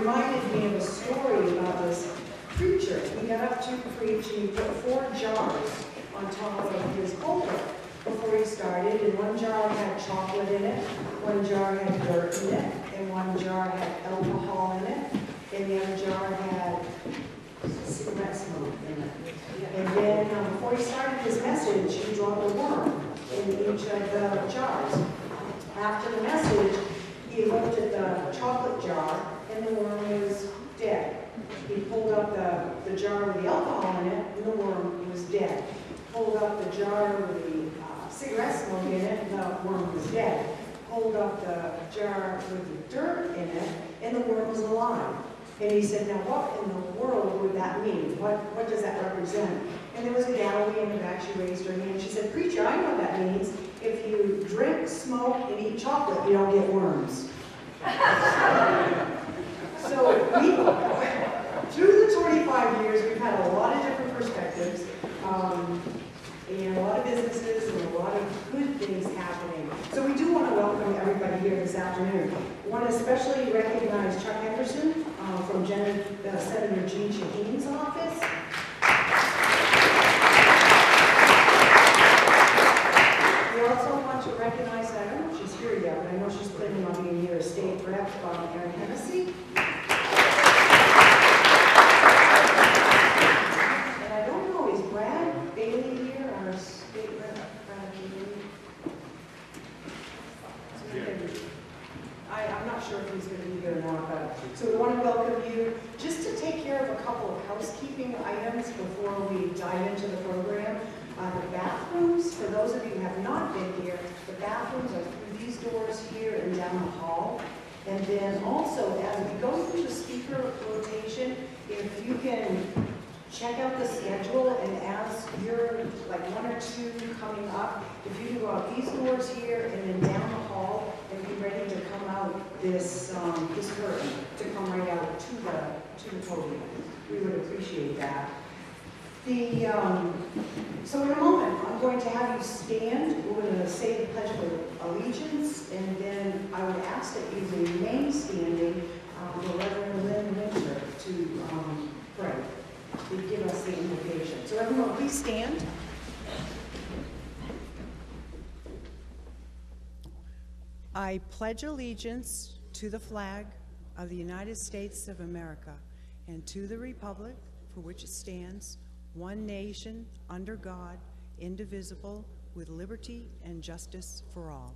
reminded me of a story about this preacher. He got up to preach and he put 4 jars on top of his pulpit before he started, and one jar had chocolate in it, one jar had dirt in it, and one jar had alcohol in it, and the other jar had cigarette smoke in it. And then before he started his message, he dropped a worm in each of the jars. After the message, he looked at the chocolate jar, and the worm was dead. He pulled up the jar with the alcohol in it, and the worm was dead. Pulled up the jar with the cigarette smoke in it, and the worm was dead. Pulled up the jar with the dirt in it, and the worm was alive. And he said, now what in the world would that mean? What does that represent? And there was a gal in the back, she raised her hand. She said, preacher, I know what that means. If you drink, smoke, and eat chocolate, you don't get worms. So through the 25 years, we've had a lot of different perspectives, and a lot of businesses and a lot of good things happening. So we do want to welcome everybody here this afternoon. I want to especially recognize Chuck Henderson from Senator Jean Shaheen's office. We also want to recognize, I don't know if she's here yet, but I know she's planning on being here, State Rep Erin Hennessy. And I don't know, is Brad Bailey here, our State Rep? Brad Bailey? I'm not sure if he's going to be here or not, but so we want to welcome you. Just to take care of a couple of housekeeping items before we dive into the program. The bathrooms, for those of you who have not been here, the bathrooms are through these doors here and down the hall. And then also, as we go through the speaker rotation, if you can check out the schedule, and as you're like 1 or 2 coming up, if you can go out these doors here and then down the hall and be ready to come out this curtain, to come right out to the podium. We would appreciate that. So in a moment, I'm going to have you stand. We're going to say the Pledge of Allegiance, and then I would ask that you remain standing for Reverend Lynn Winter to pray, to give us the invocation. So everyone, please stand. I pledge allegiance to the flag of the United States of America and to the republic for which it stands, one nation, under God, indivisible, with liberty and justice for all.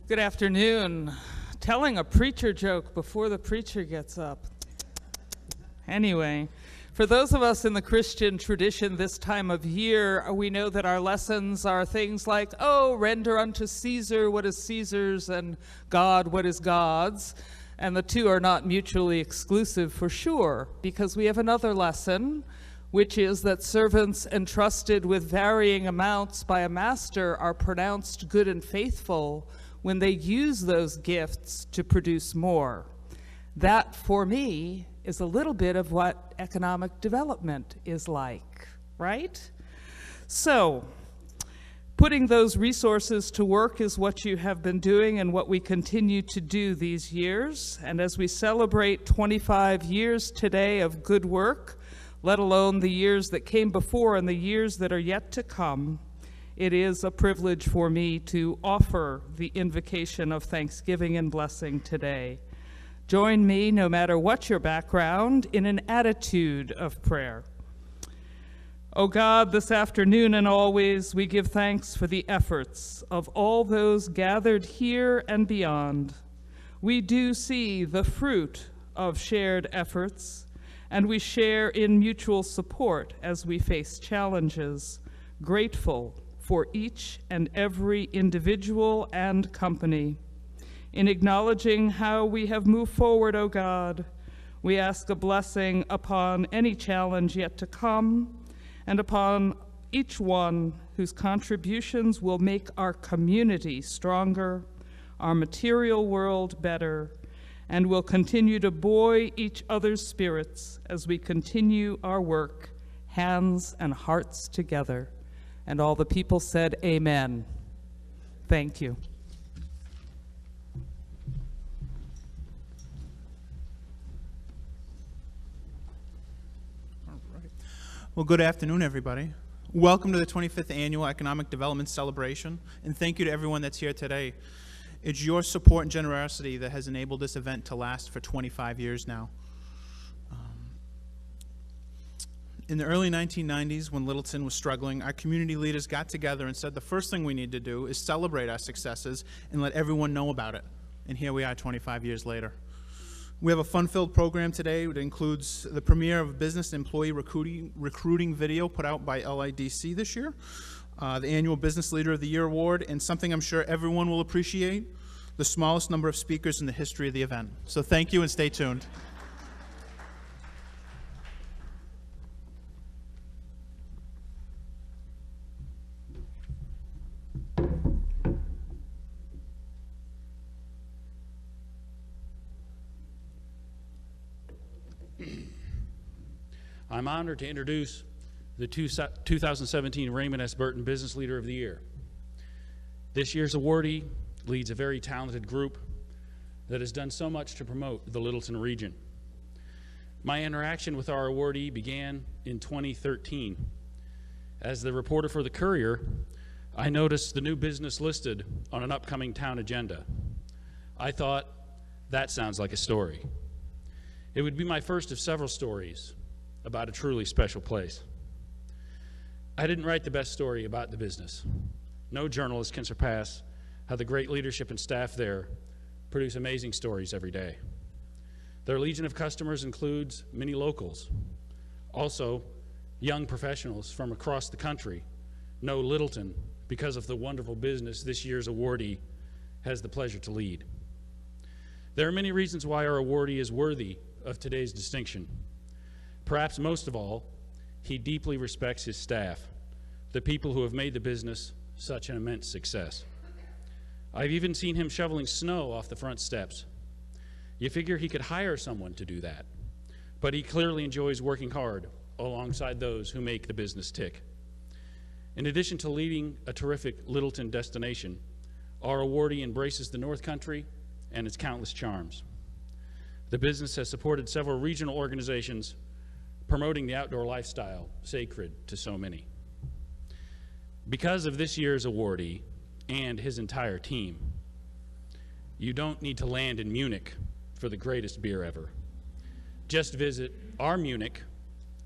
Good afternoon. Telling a preacher joke before the preacher gets up. Anyway, for those of us in the Christian tradition this time of year, we know that our lessons are things like, oh, render unto Caesar what is Caesar's and God what is God's. And the two are not mutually exclusive for sure, because we have another lesson, which is that servants entrusted with varying amounts by a master are pronounced good and faithful when they use those gifts to produce more. That, for me, is a little bit of what economic development is like, right? So, putting those resources to work is what you have been doing and what we continue to do these years. And as we celebrate 25 years today of good work, let alone the years that came before and the years that are yet to come, it is a privilege for me to offer the invocation of thanksgiving and blessing today. Join me, no matter what your background, in an attitude of prayer. O God, this afternoon and always, we give thanks for the efforts of all those gathered here and beyond. We do see the fruit of shared efforts, and we share in mutual support as we face challenges, grateful for each and every individual and company. In acknowledging how we have moved forward, O God, we ask a blessing upon any challenge yet to come, and upon each one whose contributions will make our community stronger, our material world better, and will continue to buoy each other's spirits as we continue our work, hands and hearts together. And all the people said, amen. Thank you. All right. Well, good afternoon, everybody. Welcome to the 25th Annual Economic Development Celebration, and thank you to everyone that's here today. It's your support and generosity that has enabled this event to last for 25 years now. In the early 1990s, when Littleton was struggling, our community leaders got together and said the first thing we need to do is celebrate our successes and let everyone know about it. And here we are 25 years later. We have a fun-filled program today that includes the premiere of a business employee recruiting video put out by LIDC this year, the annual Business Leader of the Year award, and something I'm sure everyone will appreciate, the smallest number of speakers in the history of the event. So thank you and stay tuned. I'm honored to introduce the 2017 Raymond S. Burton Business Leader of the Year. This year's awardee leads a very talented group that has done so much to promote the Littleton region. My interaction with our awardee began in 2013. As the reporter for the Courier, I noticed the new business listed on an upcoming town agenda. I thought, that sounds like a story. It would be my first of several stories about a truly special place. I didn't write the best story about the business. No journalist can surpass how the great leadership and staff there produce amazing stories every day. Their legion of customers includes many locals. Also, young professionals from across the country know Littleton because of the wonderful business this year's awardee has the pleasure to lead. There are many reasons why our awardee is worthy of today's distinction. Perhaps most of all, he deeply respects his staff, the people who have made the business such an immense success. I've even seen him shoveling snow off the front steps. You figure he could hire someone to do that, but he clearly enjoys working hard alongside those who make the business tick. In addition to leading a terrific Littleton destination, our awardee embraces the North Country and its countless charms. The business has supported several regional organizations promoting the outdoor lifestyle sacred to so many. Because of this year's awardee and his entire team, you don't need to land in Munich for the greatest beer ever. Just visit our Munich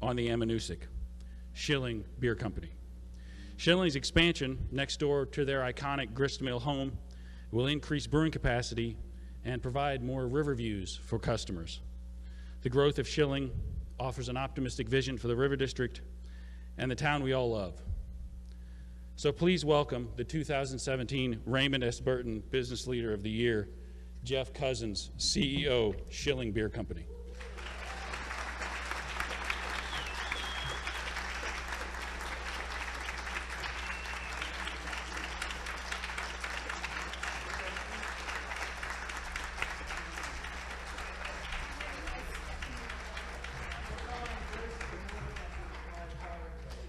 on the Ammonoosuc, Schilling Beer Company. Schilling's expansion next door to their iconic gristmill home will increase brewing capacity and provide more river views for customers. The growth of Schilling offers an optimistic vision for the River District and the town we all love. So please welcome the 2017 Raymond S. Burton Business Leader of the Year, Jeff Cousins, CEO, Schilling Beer Company.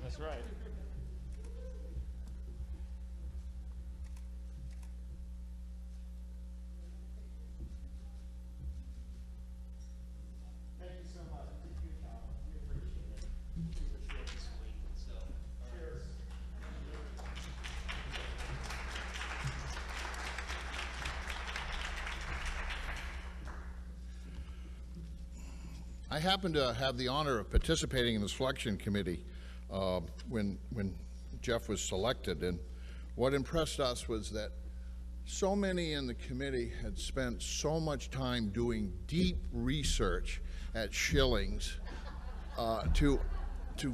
That's right. Thank you so much. Thank you, Tom. We appreciate it. Super short and sweet. So, cheers. I happened to have the honor of participating in the selection committee when Jeff was selected, and what impressed us was that so many in the committee had spent so much time doing deep research at Schilling's to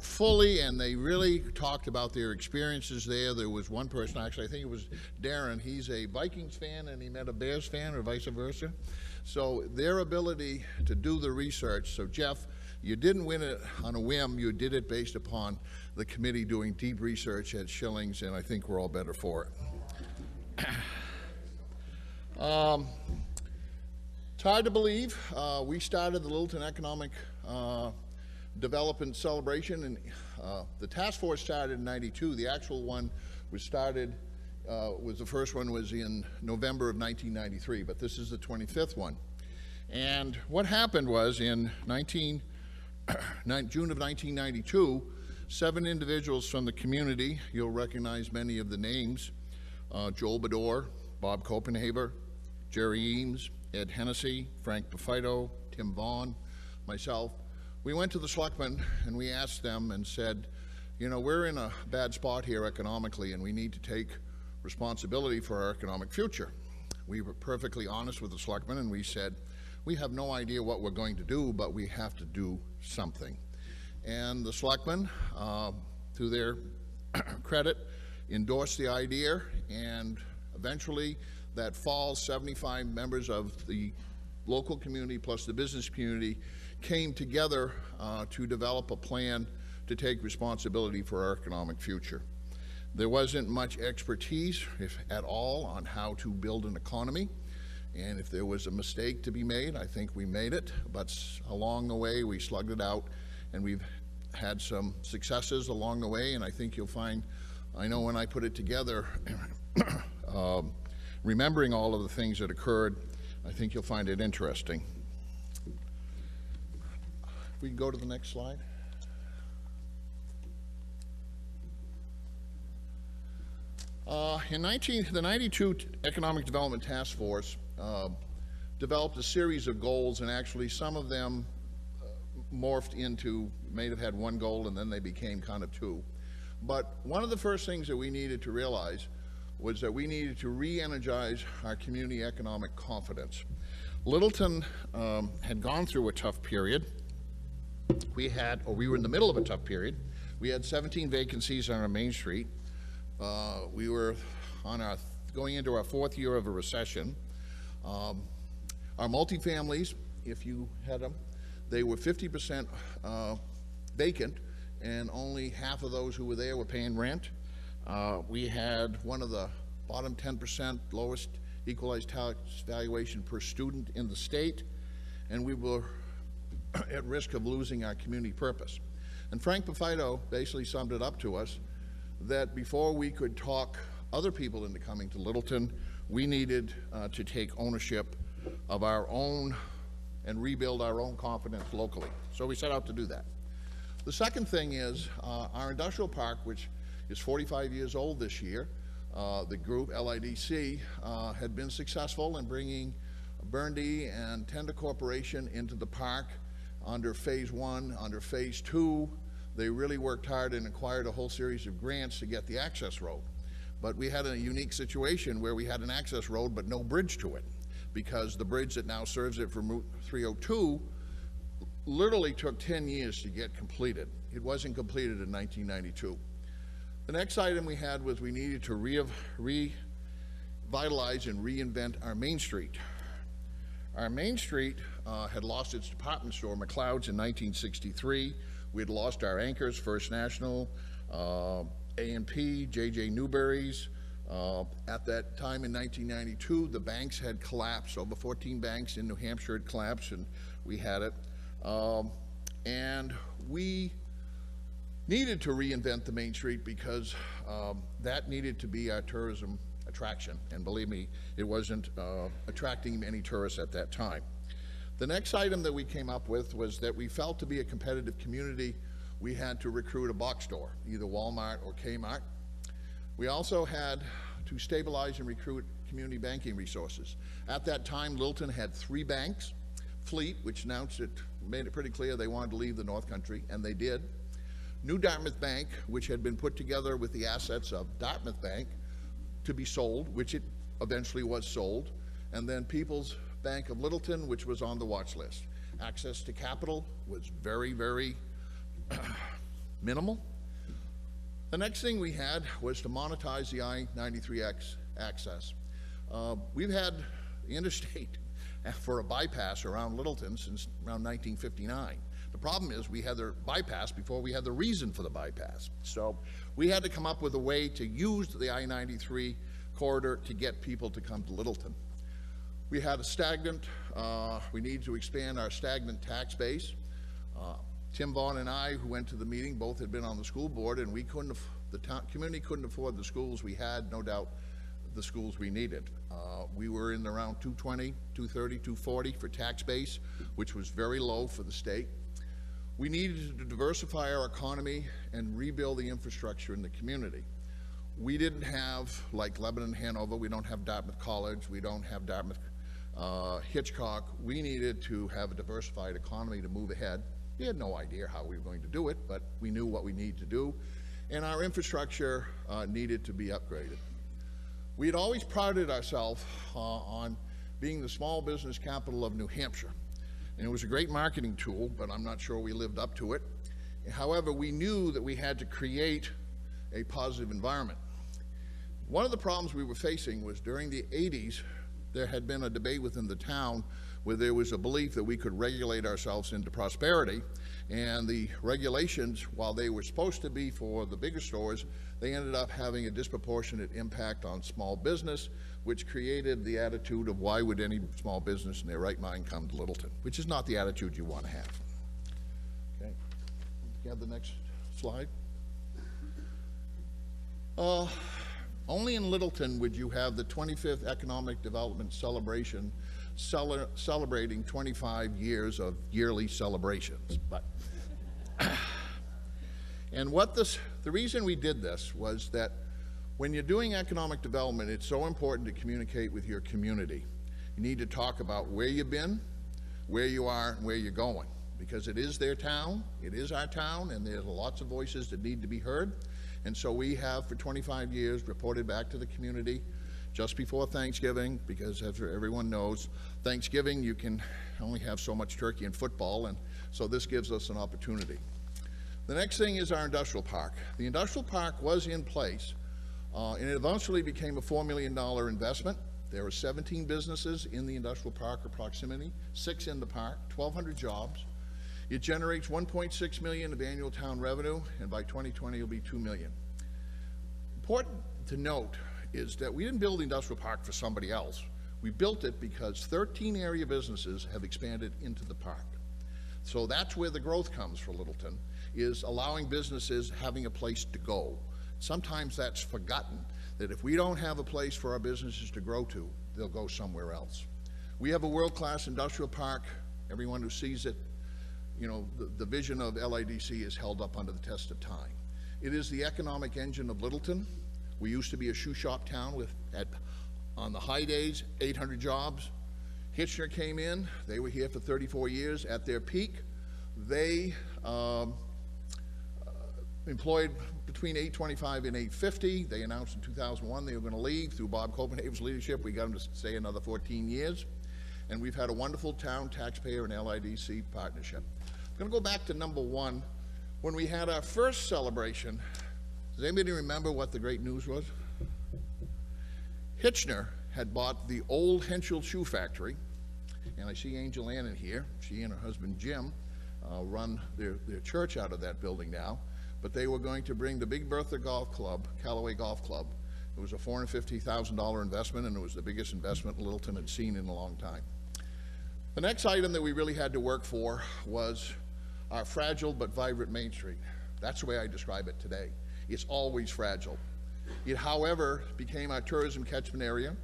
fully, and they really talked about their experiences there. There was one person, actually, I think it was Darren, he's a Vikings fan and he met a Bears fan or vice versa. So their ability to do the research, so Jeff, you didn't win it on a whim, you did it based upon the committee doing deep research at Schilling's, and I think we're all better for it. It's hard to believe. We started the Littleton Economic Development Celebration The task force started in '92. The actual one was started, the first one was in November of 1993, but this is the 25th one. And what happened was in June of 1992, 7 individuals from the community, you'll recognize many of the names, Joel Bador, Bob Copenhaver, Jerry Eames, Ed Hennessy, Frank Bafito, Tim Vaughn, myself. We went to the selectmen and we asked them and said, you know, we're in a bad spot here economically and we need to take responsibility for our economic future. We were perfectly honest with the selectmen and we said, we have no idea what we're going to do, but we have to do something. And the selectmen, to their credit, endorsed the idea, and eventually that fall 75 members of the local community plus the business community came together to develop a plan to take responsibility for our economic future. There wasn't much expertise, if at all, on how to build an economy. And if there was a mistake to be made, I think we made it. But along the way, we slugged it out, and we've had some successes along the way. And I think you'll find, I know when I put it together, remembering all of the things that occurred, I think you'll find it interesting. We can go to the next slide. In the 92 Economic Development Task Force developed a series of goals, and actually some of them morphed into, may have had one goal and then they became kind of 2. But one of the first things that we needed to realize was that we needed to re-energize our community economic confidence. Littleton had gone through a tough period. We were in the middle of a tough period. We had 17 vacancies on our Main Street. We were going into our 4th year of a recession. Our multifamilies, if you had them, they were 50% vacant, and only half of those who were there were paying rent. We had one of the bottom 10% lowest equalized tax valuation per student in the state, and we were at risk of losing our community purpose. And Frank Bafito basically summed it up to us that before we could talk other people into coming to Littleton, we needed to take ownership of our own and rebuild our own confidence locally. So we set out to do that. The second thing is our industrial park, which is 45 years old this year. The group, LIDC, had been successful in bringing Burndy and Tender Corporation into the park under Phase 1, under Phase 2. They really worked hard and acquired a whole series of grants to get the access road. But we had a unique situation where we had an access road but no bridge to it, because the bridge that now serves it from Route 302 literally took 10 years to get completed. It wasn't completed in 1992. The next item we had was we needed to revitalize and reinvent our Main Street. Our Main Street had lost its department store, McLeod's, in 1963. We had lost our anchors, First National, A&P, J.J. Newberry's. At that time in 1992, the banks had collapsed. Over 14 banks in New Hampshire had collapsed, and we had it. And we needed to reinvent the Main Street because that needed to be our tourism attraction. And believe me, it wasn't attracting any tourists at that time. The next item that we came up with was that we felt to be a competitive community, we had to recruit a box store, either Walmart or Kmart. We also had to stabilize and recruit community banking resources. At that time, Littleton had 3 banks. Fleet, which made it pretty clear they wanted to leave the North Country, and they did. New Dartmouth Bank, which had been put together with the assets of Dartmouth Bank to be sold, which it eventually was sold. And then People's Bank of Littleton, which was on the watch list. Access to capital was very, very minimal. The next thing we had was to monetize the I-93X access. We've had the interstate for a bypass around Littleton since around 1959. The problem is we had the bypass before we had the reason for the bypass. So we had to come up with a way to use the I-93 corridor to get people to come to Littleton. We had a stagnant, we need to expand our stagnant tax base. Tim Vaughn and I, who went to the meeting, both had been on the school board, and we couldn't, the town, community couldn't afford the schools we had, no doubt the schools we needed. We were in around 220, 230, 240 for tax base, which was very low for the state. We needed to diversify our economy and rebuild the infrastructure in the community. We didn't have, like Lebanon, Hanover, we don't have Dartmouth College, we don't have Dartmouth Hitchcock. We needed to have a diversified economy to move ahead. We had no idea how we were going to do it, but we knew what we needed to do, and our infrastructure needed to be upgraded. We had always prided ourselves on being the small business capital of New Hampshire, and it was a great marketing tool, but I'm not sure we lived up to it. However, we knew that we had to create a positive environment. One of the problems we were facing was during the 80s, there had been a debate within the town where there was a belief that we could regulate ourselves into prosperity, and the regulations, while they were supposed to be for the bigger stores, they ended up having a disproportionate impact on small business, which created the attitude of why would any small business in their right mind come to Littleton, which is not the attitude you want to have. Okay, you have the next slide. Only in Littleton would you have the 25th Economic Development Celebration celebrating 25 years of yearly celebrations. But and the reason we did this was that when you're doing economic development, it's so important to communicate with your community. You need to talk about where you've been, where you are, and where you're going, because it is their town, it is our town, and there's lots of voices that need to be heard. And so we have, for 25 years, reported back to the community just before Thanksgiving, because as everyone knows, Thanksgiving you can only have so much turkey and football, and so this gives us an opportunity. The next thing is our industrial park. The industrial park was in place, and it eventually became a $4 million investment. There are 17 businesses in the industrial park or proximity, 6 in the park, 1,200 jobs. It generates $1.6 million of annual town revenue, and by 2020 it'll be $2 million. Important to note is that we didn't build the industrial park for somebody else. We built it because 13 area businesses have expanded into the park. So that's where the growth comes for Littleton, is allowing businesses having a place to go. Sometimes that's forgotten, that if we don't have a place for our businesses to grow to, they'll go somewhere else. We have a world-class industrial park. Everyone who sees it, you know, the vision of LIDC is held up under the test of time. It is the economic engine of Littleton. We used to be a shoe shop town with, on the high days, 800 jobs. Hitchner came in. They were here for 34 years. At their peak, they employed between 825 and 850. They announced in 2001 they were going to leave. Through Bob Copenhagen's leadership, we got them to stay another 14 years. And we've had a wonderful town, taxpayer, and LIDC partnership. I'm going to go back to number 1. When we had our first celebration, does anybody remember what the great news was? Hitchner had bought the old Henschel Shoe Factory, and I see Angel Ann in here. She and her husband Jim run their church out of that building now, but they were going to bring the Big Bertha Golf Club, Callaway Golf Club. It was a $450,000 investment, and it was the biggest investment Littleton had seen in a long time. The next item that we really had to work for was our fragile but vibrant Main Street. That's the way I describe it today. It's always fragile. It, however, became our tourism catchment area,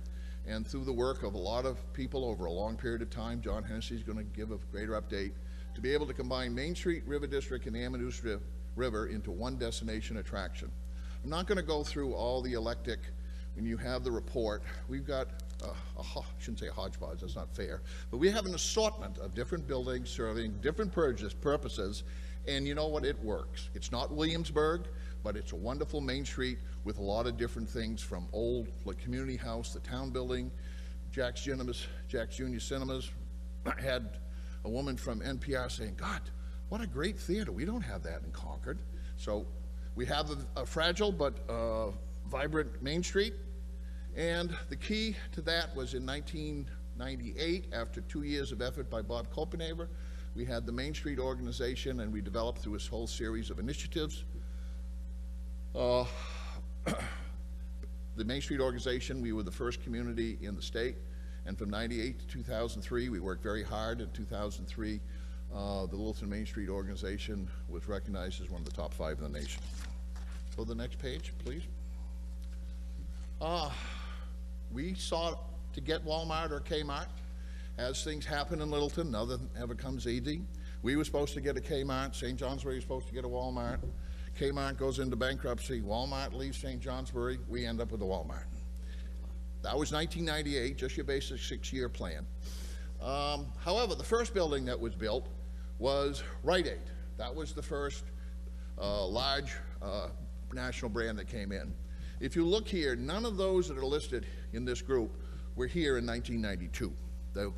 and through the work of a lot of people over a long period of time, John Hennessy is going to give a greater update, to be able to combine Main Street, River District, and Ammonoosuc River into one destination attraction. I'm not going to go through all the eclectic. When you have the report, we've got I shouldn't say a hodgepodge, that's not fair, but we have an assortment of different buildings serving different purposes, and you know what, it works. It's not Williamsburg, but it's a wonderful Main Street with a lot of different things, from old like community house, the town building, Jack's Junior Cinemas. I had a woman from NPR saying, God, what a great theater, we don't have that in Concord. So we have a fragile but vibrant Main Street. And the key to that was in 1998, after 2 years of effort by Bob Copenhagen, we had the Main Street organization, and we developed through a whole series of initiatives. The Main Street organization, we were the first community in the state, and from 98 to 2003, we worked very hard. In 2003, the Littleton Main Street organization was recognized as one of the top 5 in the nation. Go to the next page, please. We sought to get Walmart or Kmart. As things happen in Littleton, nothing ever comes easy. We were supposed to get a Kmart, St. Johnsbury was supposed to get a Walmart. Kmart goes into bankruptcy, Walmart leaves St. Johnsbury, we end up with a Walmart. That was 1998, just your basic 6-year plan. However, the first building that was built was Rite Aid. That was the first large national brand that came in. If you look here, none of those that are listed in this group were here in 1992.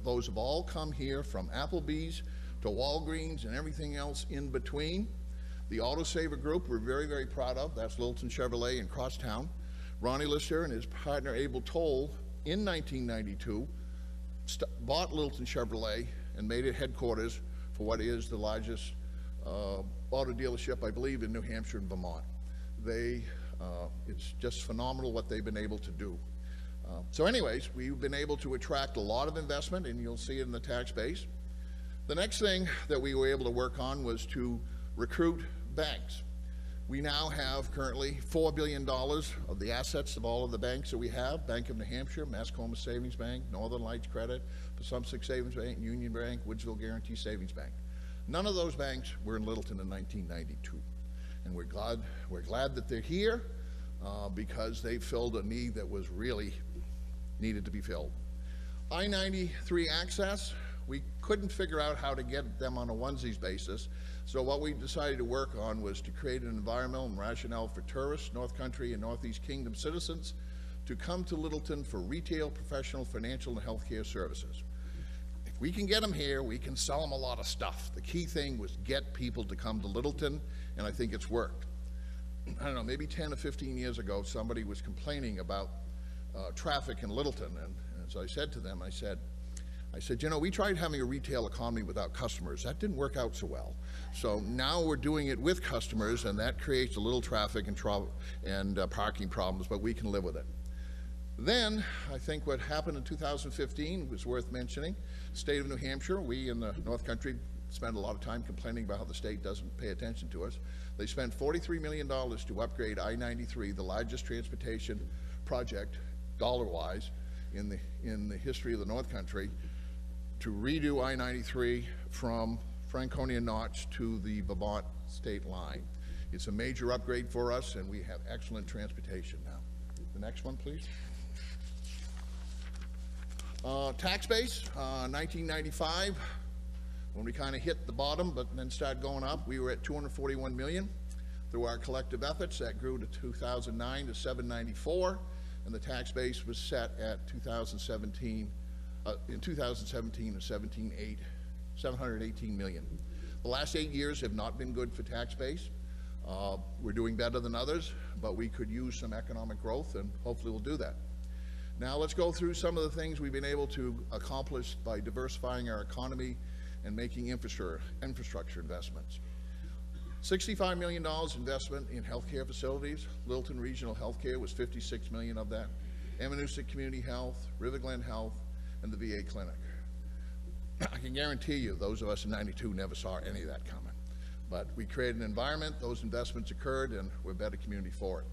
Those have all come here from Applebee's to Walgreens and everything else in between. The Autosaver Group we're very, very proud of. That's Littleton Chevrolet in Crosstown. Ronnie Lister and his partner Abel Toll in 1992 bought Littleton Chevrolet and made it headquarters for what is the largest auto dealership, I believe, in New Hampshire and Vermont. It's just phenomenal what they've been able to do. So anyways, we've been able to attract a lot of investment, and you'll see it in the tax base. The next thing that we were able to work on was to recruit banks. We now have currently $4 billion of the assets of all of the banks that we have: Bank of New Hampshire, Mascoma Savings Bank, Northern Lights Credit, Passumpsic Savings Bank, Union Bank, Woodsville Guarantee Savings Bank. None of those banks were in Littleton in 1992. And we're glad that they're here because they filled a need that was really needed to be filled. I-93 access, we couldn't figure out how to get them on a onesies basis, so what we decided to work on was to create an environmental and rationale for tourists, North Country and Northeast Kingdom citizens to come to Littleton for retail, professional, financial, and healthcare services. If we can get them here, we can sell them a lot of stuff. The key thing was get people to come to Littleton, and I think it's worked. I don't know, maybe 10 or 15 years ago, somebody was complaining about traffic in Littleton, and as I said to them, I said, you know, we tried having a retail economy without customers. That didn't work out so well. So now we're doing it with customers, and that creates a little traffic and parking problems, but we can live with it. Then, I think what happened in 2015 was worth mentioning. State of New Hampshire, we in the North Country spend a lot of time complaining about how the state doesn't pay attention to us. They spent $43 million to upgrade I-93, the largest transportation project, dollar-wise, in the history of the North Country, to redo I-93 from Franconia Notch to the Vermont state line. It's a major upgrade for us, and we have excellent transportation now. The next one, please. Tax base, 1995, when we kind of hit the bottom but then started going up, we were at 241 million. Through our collective efforts, that grew to 2009 to 794, and the tax base was set at 2017 to 718 million. The last 8 years have not been good for tax base. We're doing better than others, but we could use some economic growth, and hopefully we'll do that. Now let's go through some of the things we've been able to accomplish by diversifying our economy and making infrastructure investments. $65 million investment in healthcare facilities. Littleton Regional Healthcare was $56 million of that. Amanuset Community Health, River Glen Health, and the VA Clinic. I can guarantee you those of us in 92 never saw any of that coming. But we created an environment, those investments occurred, and we're a better community for it.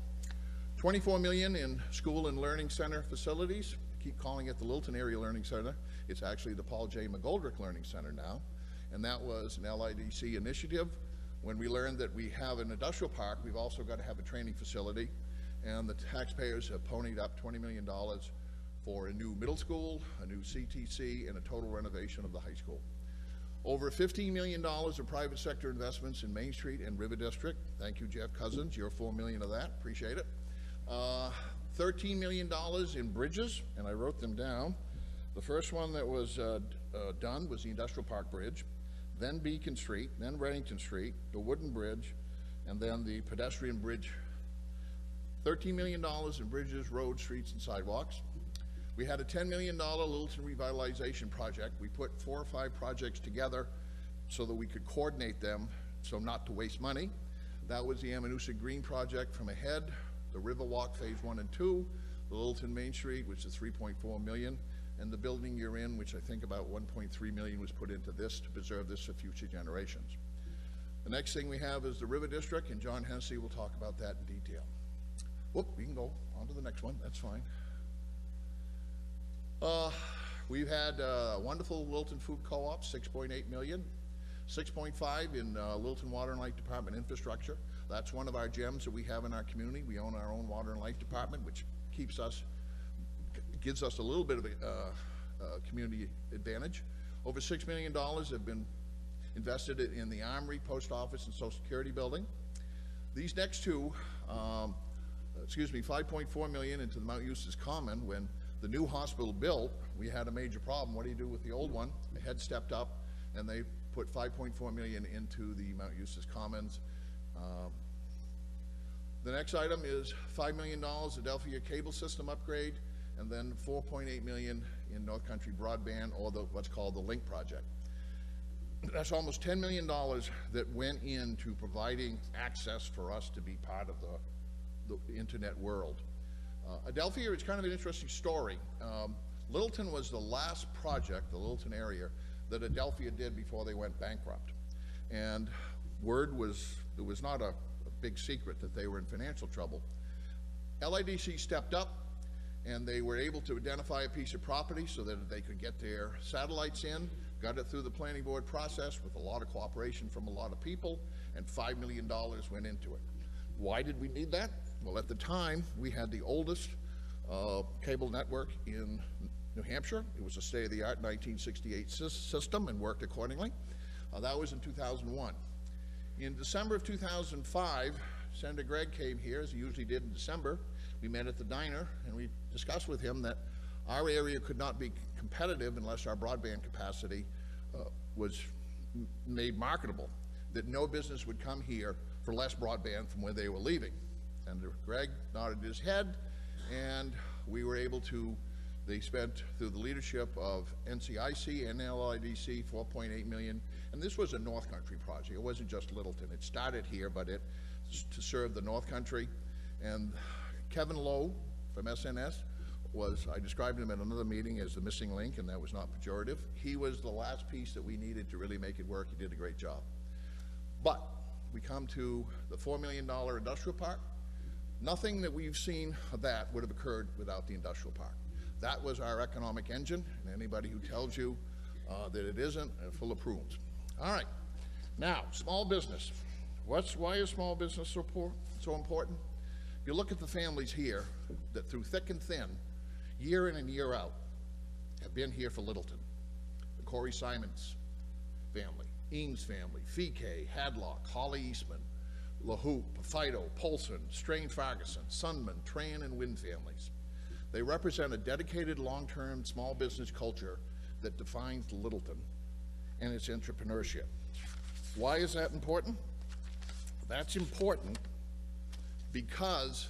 $24 million in school and learning center facilities. I keep calling it the Littleton Area Learning Center. It's actually the Paul J. McGoldrick Learning Center now. And that was an LIDC initiative. When we learned that we have an industrial park, we've also got to have a training facility. And the taxpayers have ponied up $20 million for a new middle school, a new CTC, and a total renovation of the high school. Over $15 million of private sector investments in Main Street and River District. Thank you, Jeff Cousins. You're $4 million of that. Appreciate it. $13 million in bridges, and I wrote them down. The first one that was done was the Industrial Park Bridge, then Beacon Street, then Reddington Street, the Wooden Bridge, and then the pedestrian bridge. $13 million in bridges, roads, streets, and sidewalks. We had a $10 million Littleton revitalization project. We put 4 or 5 projects together so that we could coordinate them so not to waste money. That was the Amanuset Green project from Ahead, the Riverwalk Phase 1 and 2, the Littleton Main Street, which is $3.4 million, and the building you're in, which I think about 1.3 million was put into this to preserve this for future generations. The next thing we have is the River District, and John Hennessy will talk about that in detail. Whoop, we can go on to the next one, that's fine. We've had wonderful Littleton Food Co-op, 6.8 million, 6.5 in Littleton Water and Light Department infrastructure. That's one of our gems that we have in our community. We own our own water and light department, which gives us a little bit of a community advantage. Over $6 million have been invested in the Armory, Post Office, and Social Security building. These next two, 5.4 million into the Mount Eustace Common. When the new hospital built, we had a major problem. What do you do with the old one? The head stepped up, and they put 5.4 million into the Mount Eustace Commons. The next item is $5 million Adelphia cable system upgrade, and then 4.8 million in North Country broadband, or what's called the Link project. That's almost $10 million that went into providing access for us to be part of the internet world. Adelphia, it's kind of an interesting story. Littleton was the last project, the Littleton area, that Adelphia did before they went bankrupt. And word was, it was not a big secret that they were in financial trouble. LIDC stepped up, and they were able to identify a piece of property so that they could get their satellites in, got it through the planning board process with a lot of cooperation from a lot of people, and $5 million went into it. Why did we need that? Well, at the time, we had the oldest cable network in New Hampshire. It was a state-of-the-art 1968 system and worked accordingly. That was in 2001. In December of 2005, Senator Gregg came here, as he usually did in December. We met at the diner, and we discussed with him that our area could not be competitive unless our broadband capacity was made marketable, that no business would come here for less broadband from where they were leaving. And Greg nodded his head, and we were able to, they spent, through the leadership of NCIC and LIDC, 4.8 million. And this was a North Country project. It wasn't just Littleton. It started here, but it to serve the North Country. And Kevin Lowe from SNS was, I described him at another meeting as the missing link, and that was not pejorative. He was the last piece that we needed to really make it work. He did a great job. But we come to the $4 million industrial park. Nothing that we've seen of that would have occurred without the industrial park. That was our economic engine, and anybody who tells you that it isn't, full of prunes. All right, now, small business. Why is small business so important? You look at the families here that through thick and thin, year in and year out, have been here for Littleton. The Corey Simons family, Eames family, Fike, Hadlock, Holly Eastman, LaHoop, Fido, Polson, Strain Ferguson, Sunman, Tran, and Wynn families. They represent a dedicated long-term small business culture that defines Littleton and its entrepreneurship. Why is that important? That's important because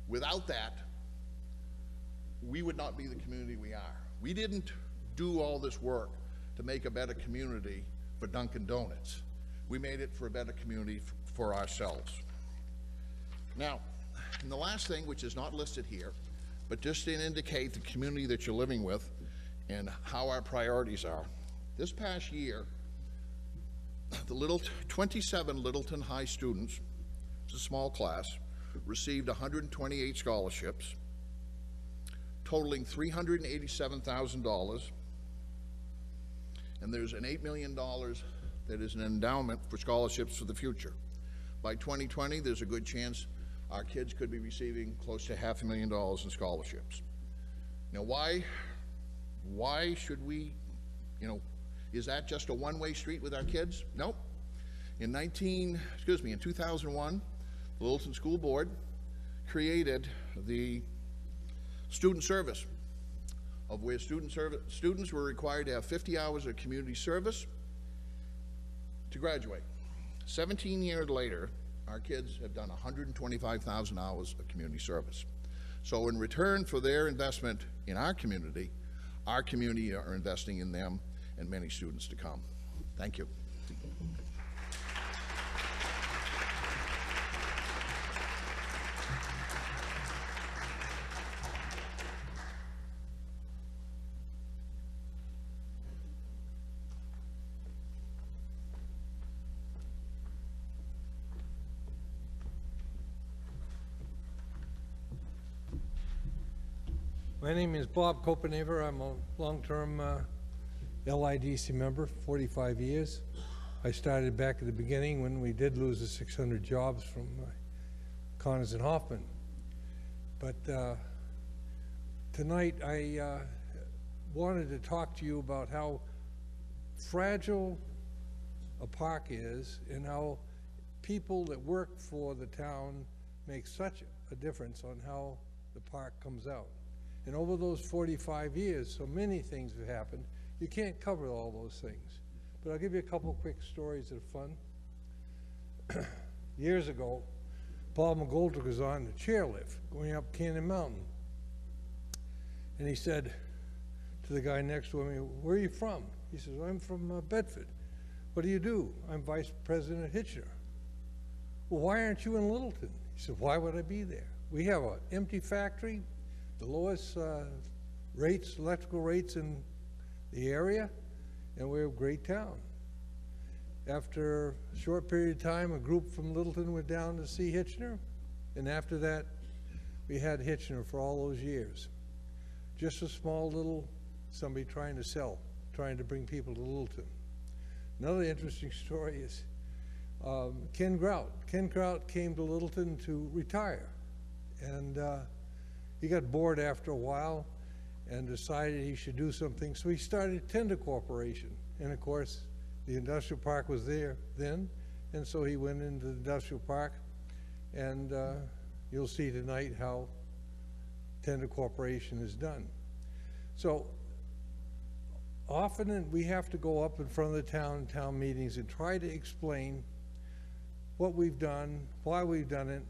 without that, we would not be the community we are. We didn't do all this work to make a better community for Dunkin' Donuts. We made it for a better community for ourselves. Now, and the last thing, which is not listed here, but just to indicate the community that you're living with and how our priorities are. This past year, the 27 Littleton High students, it's a small class, received 128 scholarships, totaling $387,000, and there's an $8 million that is an endowment for scholarships for the future. By 2020, there's a good chance our kids could be receiving close to $500,000 in scholarships. Now, why should we, is that just a one-way street with our kids? Nope. In 2001, the Littleton School Board created the student service, of where students were required to have 50 hours of community service to graduate. 17 years later, our kids have done 125,000 hours of community service. So in return for their investment in our community are investing in them and many students to come. Thank you. My name is Bob Copenaver. I'm a long-term LIDC member, 45 years. I started back at the beginning when we did lose the 600 jobs from Connors and Hoffman. But tonight I wanted to talk to you about how fragile a park is and how people that work for the town make such a difference on how the park comes out. And over those 45 years, so many things have happened. You can't cover all those things. But I'll give you a couple quick stories that are fun. Years ago, Paul McGoldrick was on the chairlift going up Cannon Mountain. And he said to the guy next to him, "Where are you from?" He says, "I'm from Bedford." "What do you do?" "I'm vice president at Hitchner." "Well, why aren't you in Littleton?" He said, "Why would I be there? We have an empty factory, the lowest rates, electrical rates in the area, and we're a great town." After a short period of time, a group from Littleton went down to see Hitchner, and after that, we had Hitchner for all those years. Just a small little somebody trying to sell, trying to bring people to Littleton. Another interesting story is Ken Grout. Ken Grout came to Littleton to retire, and he got bored after a while and decided he should do something, so he started Tender Corporation. And of course, the industrial park was there then, and so he went into the industrial park, and you'll see tonight how Tender Corporation is done. So often we have to go up in front of the town meetings and try to explain what we've done, why we've done it,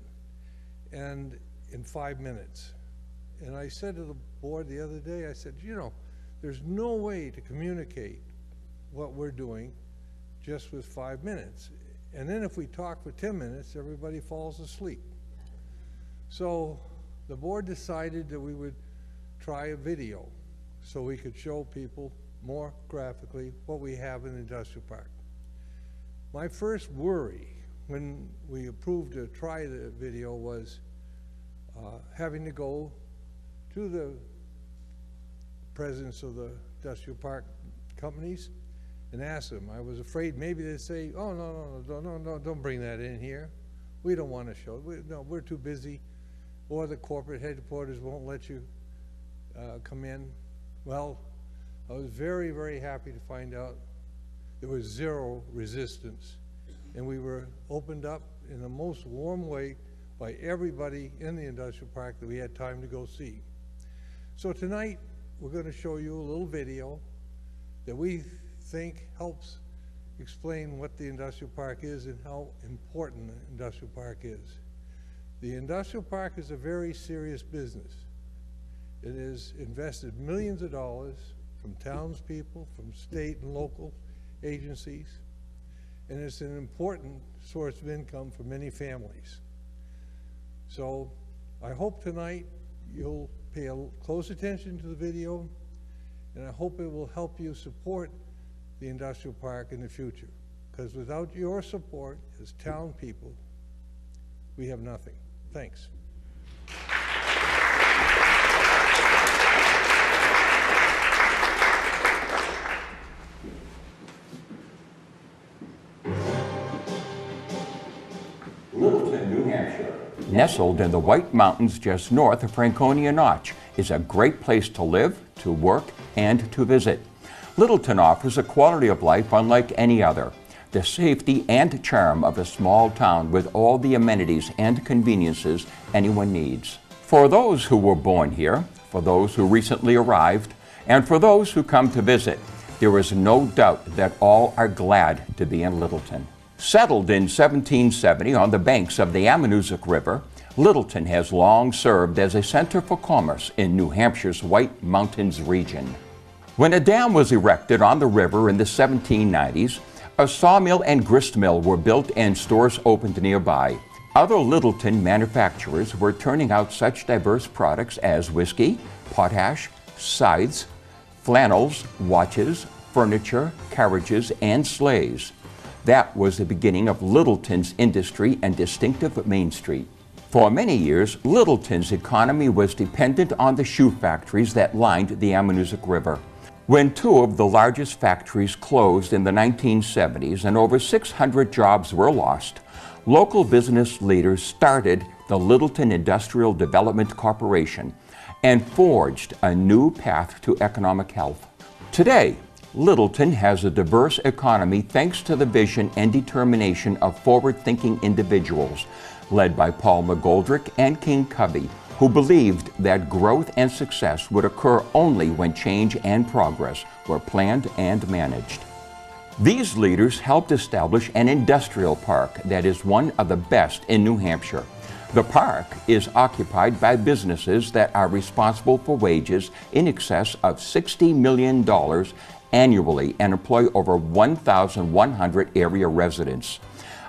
and in 5 minutes. And I said to the board the other day, I said, you know, there's no way to communicate what we're doing just with 5 minutes. And then if we talk for 10 minutes, everybody falls asleep. So the board decided that we would try a video so we could show people more graphically what we have in the industrial park. My first worry when we approved to try the video was having to go to the presidents of the industrial park companies and ask them. I was afraid maybe they'd say, "Oh, no, don't bring that in here. We don't want to show it. No, we're too busy." Or the corporate headquarters won't let you come in. Well, I was very, very happy to find out there was zero resistance, and we were opened up in the most warm way by everybody in the industrial park that we had time to go see. So tonight, we're going to show you a little video that we think helps explain what the industrial park is and how important the industrial park is. The industrial park is a very serious business. It has invested millions of dollars from townspeople, from state and local agencies, and it's an important source of income for many families. So I hope tonight you'll pay close attention to the video, and I hope it will help you support the industrial park in the future, because without your support as town people, we have nothing. Thanks. Littleton, New Hampshire, nestled in the White Mountains just north of Franconia Notch, is a great place to live, to work, and to visit. Littleton offers a quality of life unlike any other, the safety and charm of a small town with all the amenities and conveniences anyone needs. For those who were born here, for those who recently arrived, and for those who come to visit, there is no doubt that all are glad to be in Littleton. Settled in 1770 on the banks of the Ammonoosuc River, Littleton has long served as a center for commerce in New Hampshire's White Mountains region. When a dam was erected on the river in the 1790s, a sawmill and grist mill were built and stores opened nearby. Other Littleton manufacturers were turning out such diverse products as whiskey, potash, scythes, flannels, watches, furniture, carriages, and sleighs. That was the beginning of Littleton's industry and distinctive Main Street. For many years, Littleton's economy was dependent on the shoe factories that lined the Ammonoosuc River. When two of the largest factories closed in the 1970s and over 600 jobs were lost, local business leaders started the Littleton Industrial Development Corporation and forged a new path to economic health. Today, Littleton has a diverse economy thanks to the vision and determination of forward-thinking individuals led by Paul McGoldrick and King Covey, who believed that growth and success would occur only when change and progress were planned and managed. These leaders helped establish an industrial park that is one of the best in New Hampshire. The park is occupied by businesses that are responsible for wages in excess of $60 million annually and employ over 1,100 area residents.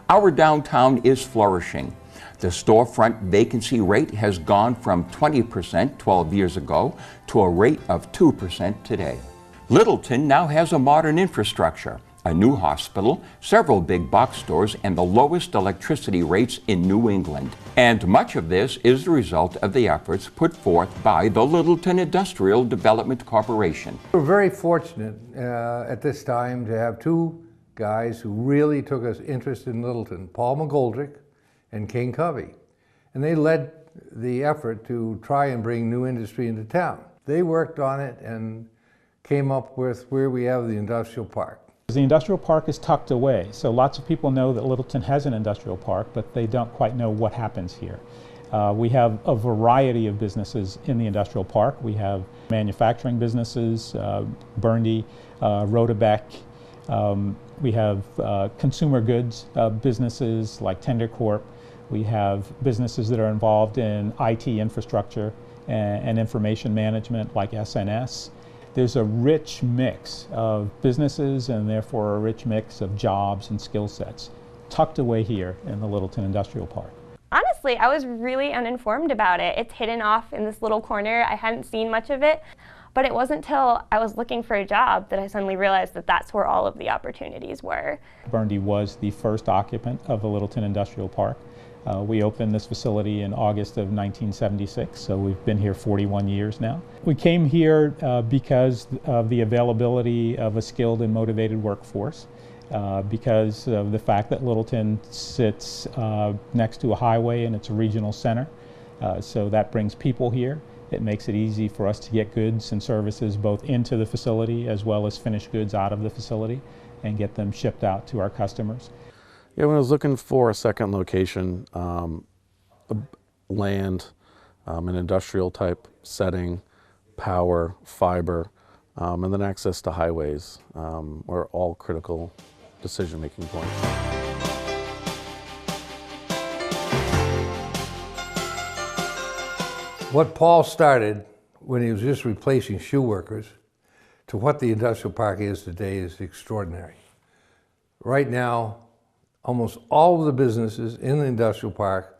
Our downtown is flourishing. The storefront vacancy rate has gone from 20% 12 years ago to a rate of 2% today. Littleton now has a modern infrastructure, a new hospital, several big box stores, and the lowest electricity rates in New England. And much of this is the result of the efforts put forth by the Littleton Industrial Development Corporation. We're very fortunate at this time to have two guys who really took us interest in Littleton, Paul McGoldrick and King Covey. And they led the effort to try and bring new industry into town. They worked on it and came up with where we have the industrial park. The industrial park is tucked away, so lots of people know that Littleton has an industrial park, but they don't quite know what happens here. We have a variety of businesses in the industrial park. We have manufacturing businesses, Burndy, Rodebeck. We have consumer goods businesses like TenderCorp. We have businesses that are involved in IT infrastructure and information management like SNS. There's a rich mix of businesses and therefore a rich mix of jobs and skill sets tucked away here in the Littleton Industrial Park. Honestly, I was really uninformed about it. It's hidden off in this little corner. I hadn't seen much of it, but it wasn't until I was looking for a job that I suddenly realized that that's where all of the opportunities were. Burndy was the first occupant of the Littleton Industrial Park. We opened this facility in August of 1976, so we've been here 41 years now. We came here because of the availability of a skilled and motivated workforce, because of the fact that Littleton sits next to a highway and it's a regional center. So that brings people here. It makes it easy for us to get goods and services both into the facility as well as finished goods out of the facility and get them shipped out to our customers. Yeah, when I was looking for a second location, land, an industrial type setting, power, fiber, and then access to highways were all critical decision-making points. What Paul started when he was just replacing shoe workers to what the industrial park is today is extraordinary. Right now, almost all of the businesses in the industrial park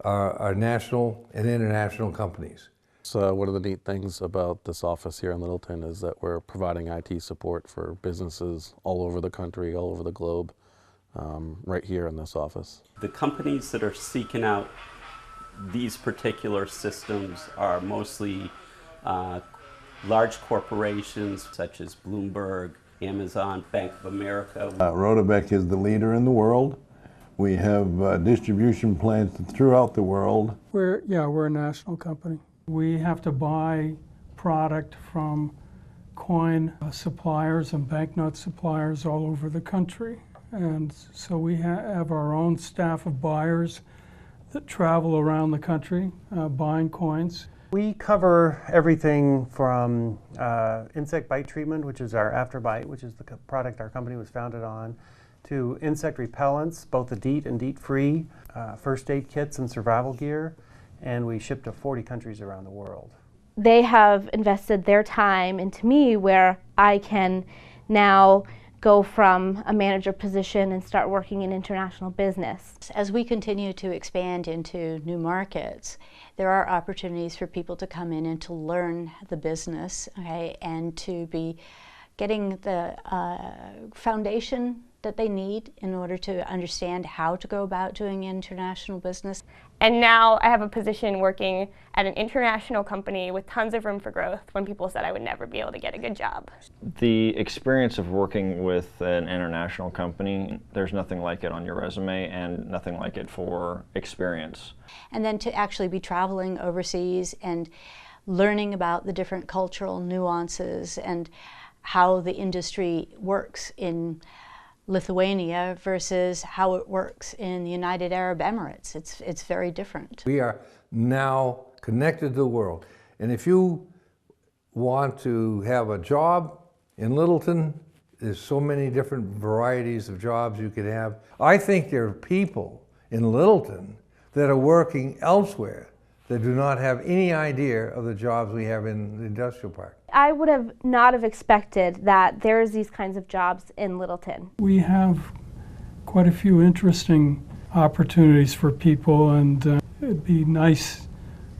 are national and international companies. So one of the neat things about this office here in Littleton is that we're providing IT support for businesses all over the country, all over the globe, right here in this office. The companies that are seeking out these particular systems are mostly large corporations such as Bloomberg, Amazon, Bank of America. Rodebeck is the leader in the world. We have distribution plants throughout the world. We're a national company. We have to buy product from coin suppliers and banknote suppliers all over the country. And so we have our own staff of buyers that travel around the country buying coins. We cover everything from insect bite treatment, which is our Afterbite, which is the product our company was founded on, to insect repellents, both the DEET and DEET-free, first aid kits and survival gear, and we ship to 40 countries around the world. They have invested their time into me where I can now go from a manager position and start working in international business. As we continue to expand into new markets, there are opportunities for people to come in and to learn the business, okay, and to be getting the foundation that they need in order to understand how to go about doing international business. And now I have a position working at an international company with tons of room for growth when people said I would never be able to get a good job. The experience of working with an international company, there's nothing like it on your resume and nothing like it for experience. And then to actually be traveling overseas and learning about the different cultural nuances and how the industry works in Lithuania versus how it works in the United Arab Emirates. It's very different. We are now connected to the world. And if you want to have a job in Littleton, there's so many different varieties of jobs you could have. I think there are people in Littleton that are working elsewhere that do not have any idea of the jobs we have in the industrial park. I would have not have expected that there's these kinds of jobs in Littleton. We have quite a few interesting opportunities for people, and it'd be nice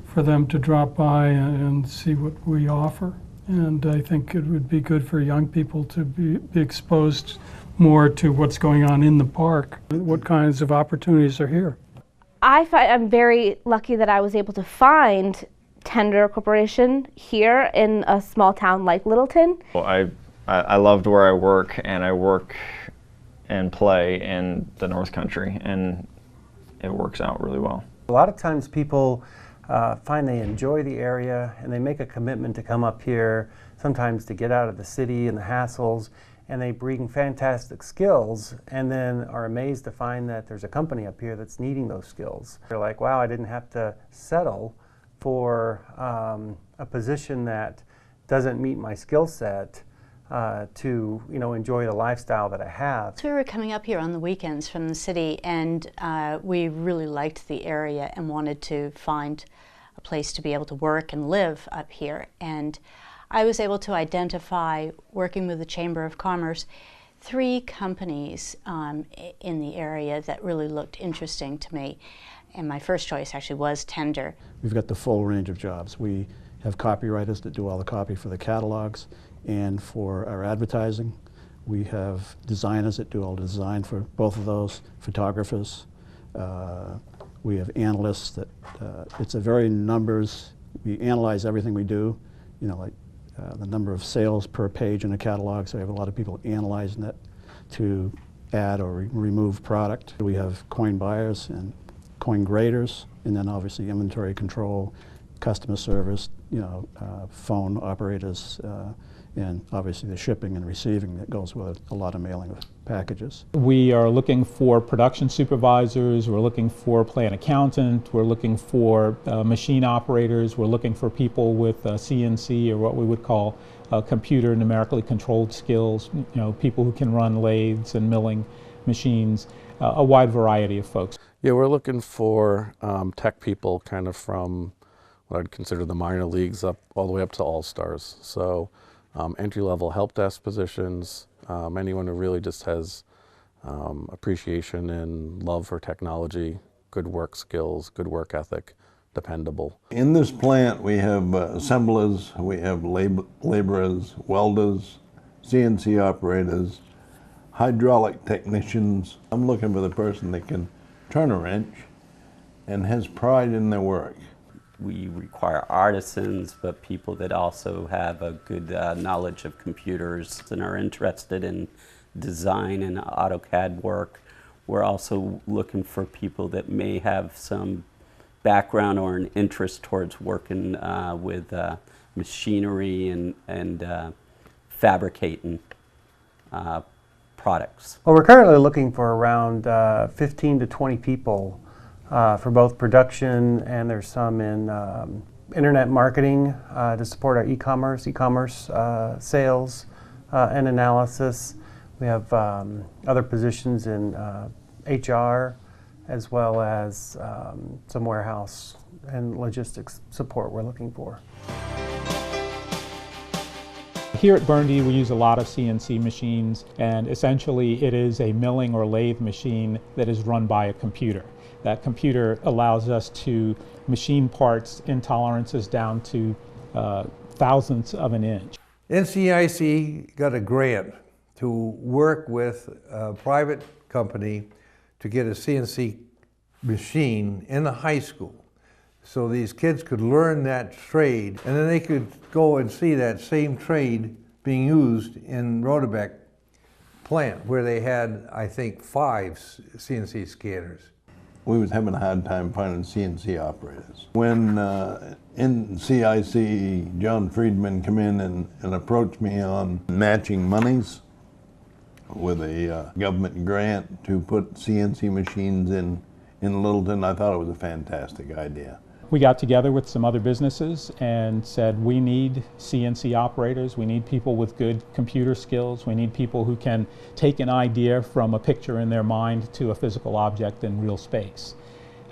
for them to drop by and see what we offer. And I think it would be good for young people to be exposed more to what's going on in the park, what kinds of opportunities are here. I'm very lucky that I was able to find Tender Corporation here in a small town like Littleton. Well, I loved where I work, and I work and play in the North Country, and it works out really well. A lot of times people find they enjoy the area and they make a commitment to come up here, sometimes to get out of the city and the hassles, and they bring fantastic skills and then are amazed to find that there's a company up here that's needing those skills. They're like, wow, I didn't have to settle for a position that doesn't meet my skill set to enjoy the lifestyle that I have. So we were coming up here on the weekends from the city, and we really liked the area and wanted to find a place to be able to work and live up here. And I was able to identify, working with the Chamber of Commerce, 3 companies in the area that really looked interesting to me. And my first choice actually was Tender. We've got the full range of jobs. We have copywriters that do all the copy for the catalogs and for our advertising. We have designers that do all the design for both of those, photographers. We have analysts that, it's a very numbers, we analyze everything we do, like the number of sales per page in a catalog, so we have a lot of people analyzing it to add or remove product. We have coin buyers and coin graders, and then obviously inventory control, customer service, phone operators, and obviously the shipping and receiving that goes with a lot of mailing of packages. We are looking for production supervisors, we're looking for plant accountant, we're looking for machine operators, we're looking for people with CNC, or what we would call computer numerically controlled skills, people who can run lathes and milling machines, a wide variety of folks. Yeah, we're looking for tech people kind of from what I'd consider the minor leagues up all the way up to all-stars. So entry-level help desk positions, anyone who really just has appreciation and love for technology, good work skills, good work ethic, dependable. In this plant we have assemblers, we have laborers, welders, CNC operators, hydraulic technicians. I'm looking for the person that can turn a wrench and has pride in their work. We require artisans, but people that also have a good knowledge of computers and are interested in design and AutoCAD work. We're also looking for people that may have some background or an interest towards working with machinery and fabricating products. Well, we're currently looking for around 15 to 20 people for both production, and there's some in internet marketing to support our e-commerce sales and analysis. We have other positions in HR, as well as some warehouse and logistics support we're looking for. Here at Burndy, we use a lot of CNC machines, and essentially it is a milling or lathe machine that is run by a computer. That computer allows us to machine parts in tolerances down to thousandths of an inch. NCIC got a grant to work with a private company to get a CNC machine in the high school. So these kids could learn that trade, and then they could go and see that same trade being used in Rodebeck plant, where they had, I think, 5 CNC scanners. We was having a hard time finding CNC operators. When in CIC, John Friedman come in and approached me on matching monies with a government grant to put CNC machines in Littleton, I thought it was a fantastic idea. We got together with some other businesses and said, we need CNC operators, we need people with good computer skills, we need people who can take an idea from a picture in their mind to a physical object in real space.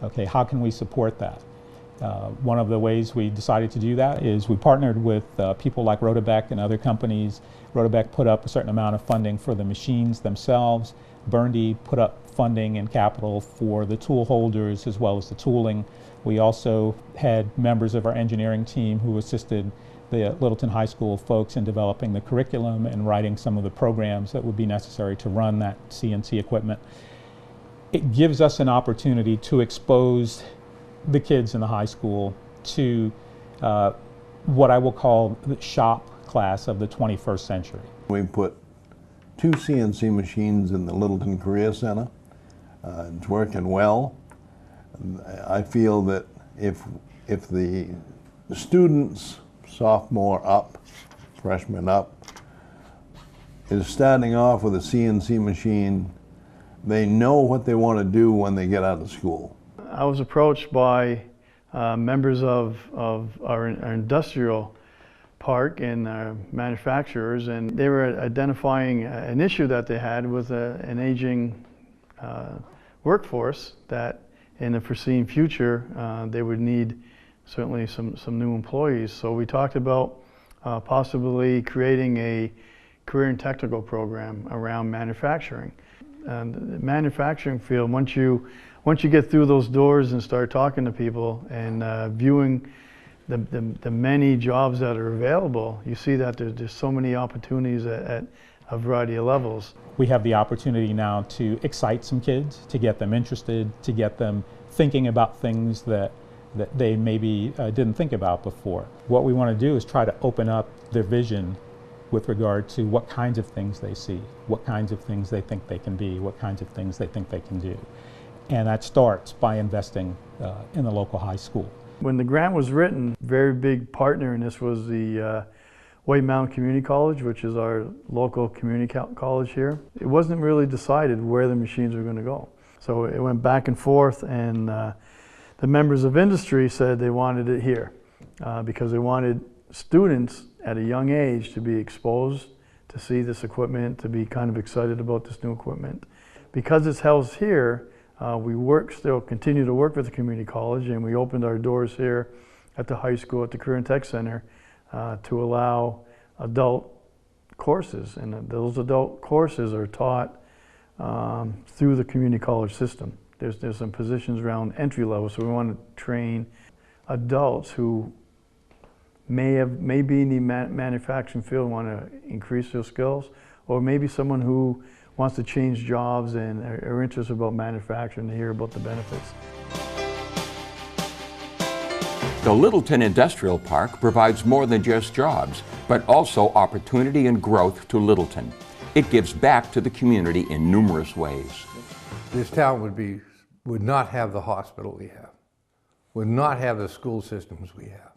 Okay, how can we support that? One of the ways we decided to do that is we partnered with people like Rodebeck and other companies. Rodebeck put up a certain amount of funding for the machines themselves. Burndy put up funding and capital for the tool holders as well as the tooling. We also had members of our engineering team who assisted the Littleton High School folks in developing the curriculum and writing some of the programs that would be necessary to run that CNC equipment. It gives us an opportunity to expose the kids in the high school to what I will call the shop class of the 21st century. We put 2 CNC machines in the Littleton Career Center. It's working well. I feel that if the students, sophomore up, freshman up, is starting off with a CNC machine, they know what they want to do when they get out of school. I was approached by members of our industrial park and manufacturers, and they were identifying an issue that they had with an aging workforce that in the foreseen future they would need certainly some new employees. So we talked about possibly creating a career and technical program around manufacturing. And the manufacturing field, once you get through those doors and start talking to people and viewing the many jobs that are available, you see that there's so many opportunities at a variety of levels. We have the opportunity now to excite some kids, to get them interested, to get them thinking about things that they maybe didn't think about before. What we want to do is try to open up their vision with regard to what kinds of things they see, what kinds of things they think they can be, what kinds of things they think they can do. And that starts by investing in the local high school. When the grant was written, a very big partner in this was the White Mountain Community College, which is our local community college here. It wasn't really decided where the machines were going to go. So it went back and forth, and the members of industry said they wanted it here because they wanted students at a young age to be exposed to see this equipment, to be kind of excited about this new equipment. Because it's housed here, we still continue to work with the community college, and we opened our doors here at the high school, at the Career and Tech Center, to allow adult courses. And those adult courses are taught through the community college system. There's some positions around entry level, so we want to train adults who may be in the manufacturing field, want to increase their skills, or maybe someone who wants to change jobs and are interested about manufacturing to hear about the benefits. The Littleton Industrial Park provides more than just jobs, but also opportunity and growth to Littleton. It gives back to the community in numerous ways. This town would not have the hospital we have, would not have the school systems we have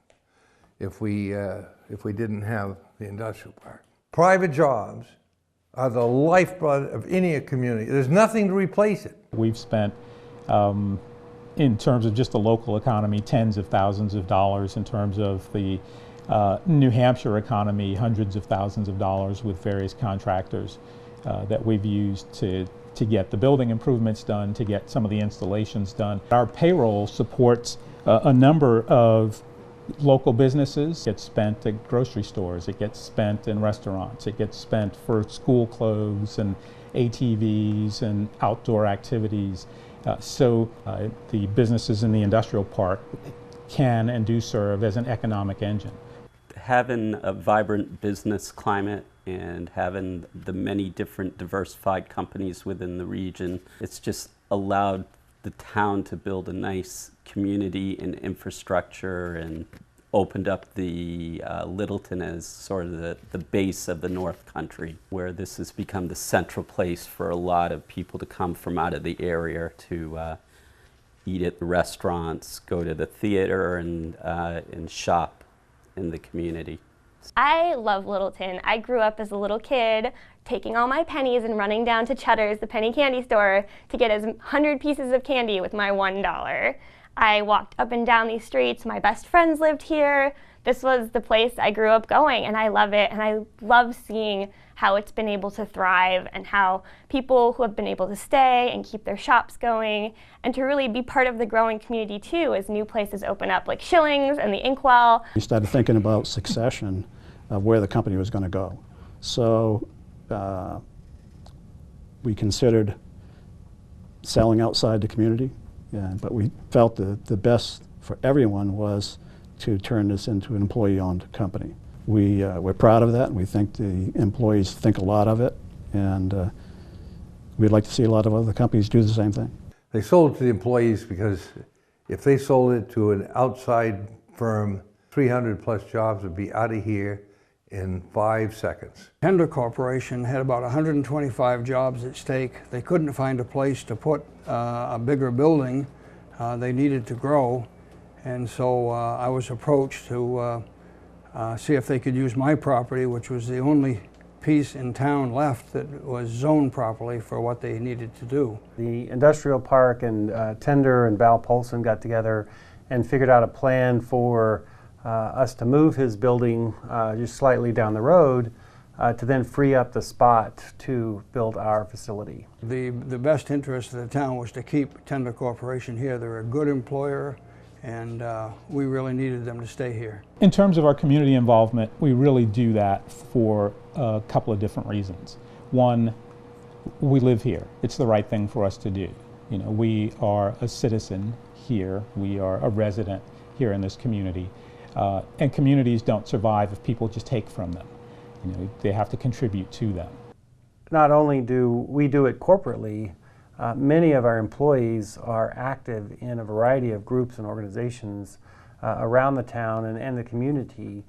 if we didn't have the industrial park. Private jobs are the lifeblood of any community. There's nothing to replace it. We've spent, in terms of just the local economy, tens of thousands of dollars. In terms of the New Hampshire economy, hundreds of thousands of dollars with various contractors that we've used to get the building improvements done, to get some of the installations done. Our payroll supports a number of local businesses. It gets spent at grocery stores, it gets spent in restaurants, it gets spent for school clothes and ATVs and outdoor activities. So the businesses in the industrial park can and do serve as an economic engine. Having a vibrant business climate and having the many different diversified companies within the region, it's just allowed the town to build a nice community and infrastructure, and opened up the Littleton as sort of the base of the North Country, where this has become the central place for a lot of people to come from out of the area to eat at the restaurants, go to the theater, and shop in the community. I love Littleton. I grew up as a little kid taking all my pennies and running down to Cheddar's, the penny candy store, to get as 100 pieces of candy with my $1. I walked up and down these streets. My best friends lived here. This was the place I grew up going, and I love it. And I love seeing how it's been able to thrive, and how people who have been able to stay and keep their shops going, and to really be part of the growing community too as new places open up, like Schillings and the Inkwell. We started thinking about succession of where the company was going to go. So we considered selling outside the community, but we felt that the best for everyone was to turn this into an employee-owned company. We're proud of that, and we think the employees think a lot of it, and we'd like to see a lot of other companies do the same thing. They sold it to the employees because if they sold it to an outside firm, 300 plus jobs would be out of here in 5 seconds. Tender Corporation had about 125 jobs at stake. They couldn't find a place to put a bigger building. They needed to grow, and so I was approached to see if they could use my property, which was the only piece in town left that was zoned properly for what they needed to do. The industrial park and Tender and Val Polson got together and figured out a plan for us to move his building just slightly down the road to then free up the spot to build our facility. The best interest of the town was to keep Tender Corporation here. They're a good employer, and we really needed them to stay here. In terms of our community involvement, we really do that for a couple of different reasons. One, we live here. It's the right thing for us to do. You know, we are a citizen here. We are a resident here in this community. And communities don't survive if people just take from them. You know, they have to contribute to them. Not only do we do it corporately, many of our employees are active in a variety of groups and organizations around the town and the community,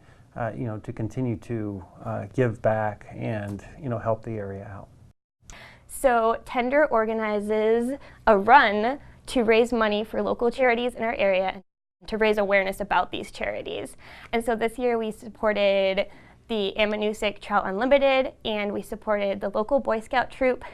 you know, to continue to give back and, you know, help the area out. So Tender organizes a run to raise money for local charities in our area, to raise awareness about these charities. And so this year we supported the Ammonoosuc Trout Unlimited, and we supported the local Boy Scout troop,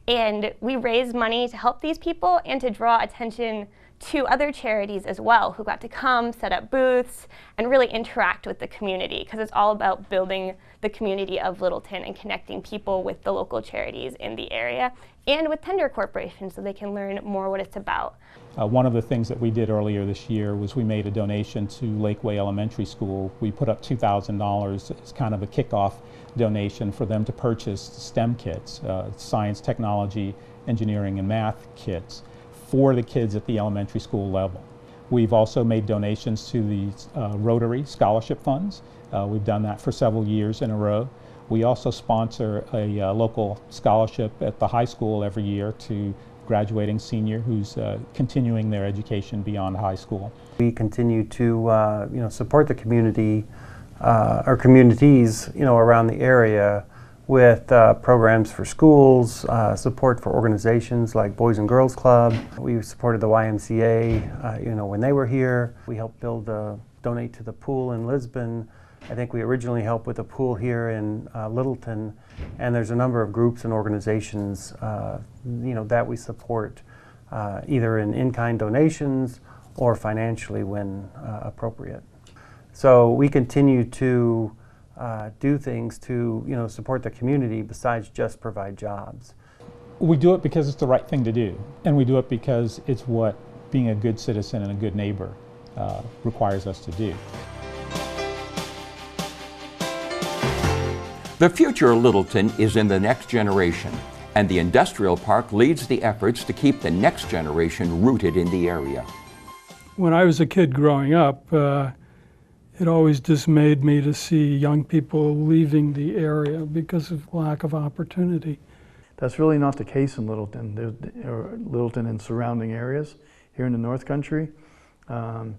and we raised money to help these people and to draw attention to other charities as well, who got to come, set up booths, and really interact with the community, because it's all about building the community of Littleton and connecting people with the local charities in the area and with Tender Corporation so they can learn more what it's about. One of the things that we did earlier this year was we made a donation to Lakeway Elementary School. We put up $2,000 as kind of a kickoff donation for them to purchase STEM kits, science, technology, engineering, and math kits for the kids at the elementary school level. We've also made donations to the Rotary Scholarship Funds. We've done that for several years in a row. We also sponsor a local scholarship at the high school every year to graduating senior who's continuing their education beyond high school. We continue to you know, support the community, or communities, you know, around the area with programs for schools, support for organizations like Boys and Girls Club. We supported the YMCA, you know, when they were here. We helped donate to the pool in Lisbon. I think we originally helped with a pool here in Littleton, and there's a number of groups and organizations, you know, that we support either in-kind donations or financially when appropriate. So we continue to do things to, you know, support the community besides just provide jobs. We do it because it's the right thing to do, and we do it because it's what being a good citizen and a good neighbor requires us to do. The future of Littleton is in the next generation, and the industrial park leads the efforts to keep the next generation rooted in the area. When I was a kid growing up, It always dismayed me to see young people leaving the area because of lack of opportunity. That's really not the case in Littleton, or Littleton and surrounding areas here in the North Country. There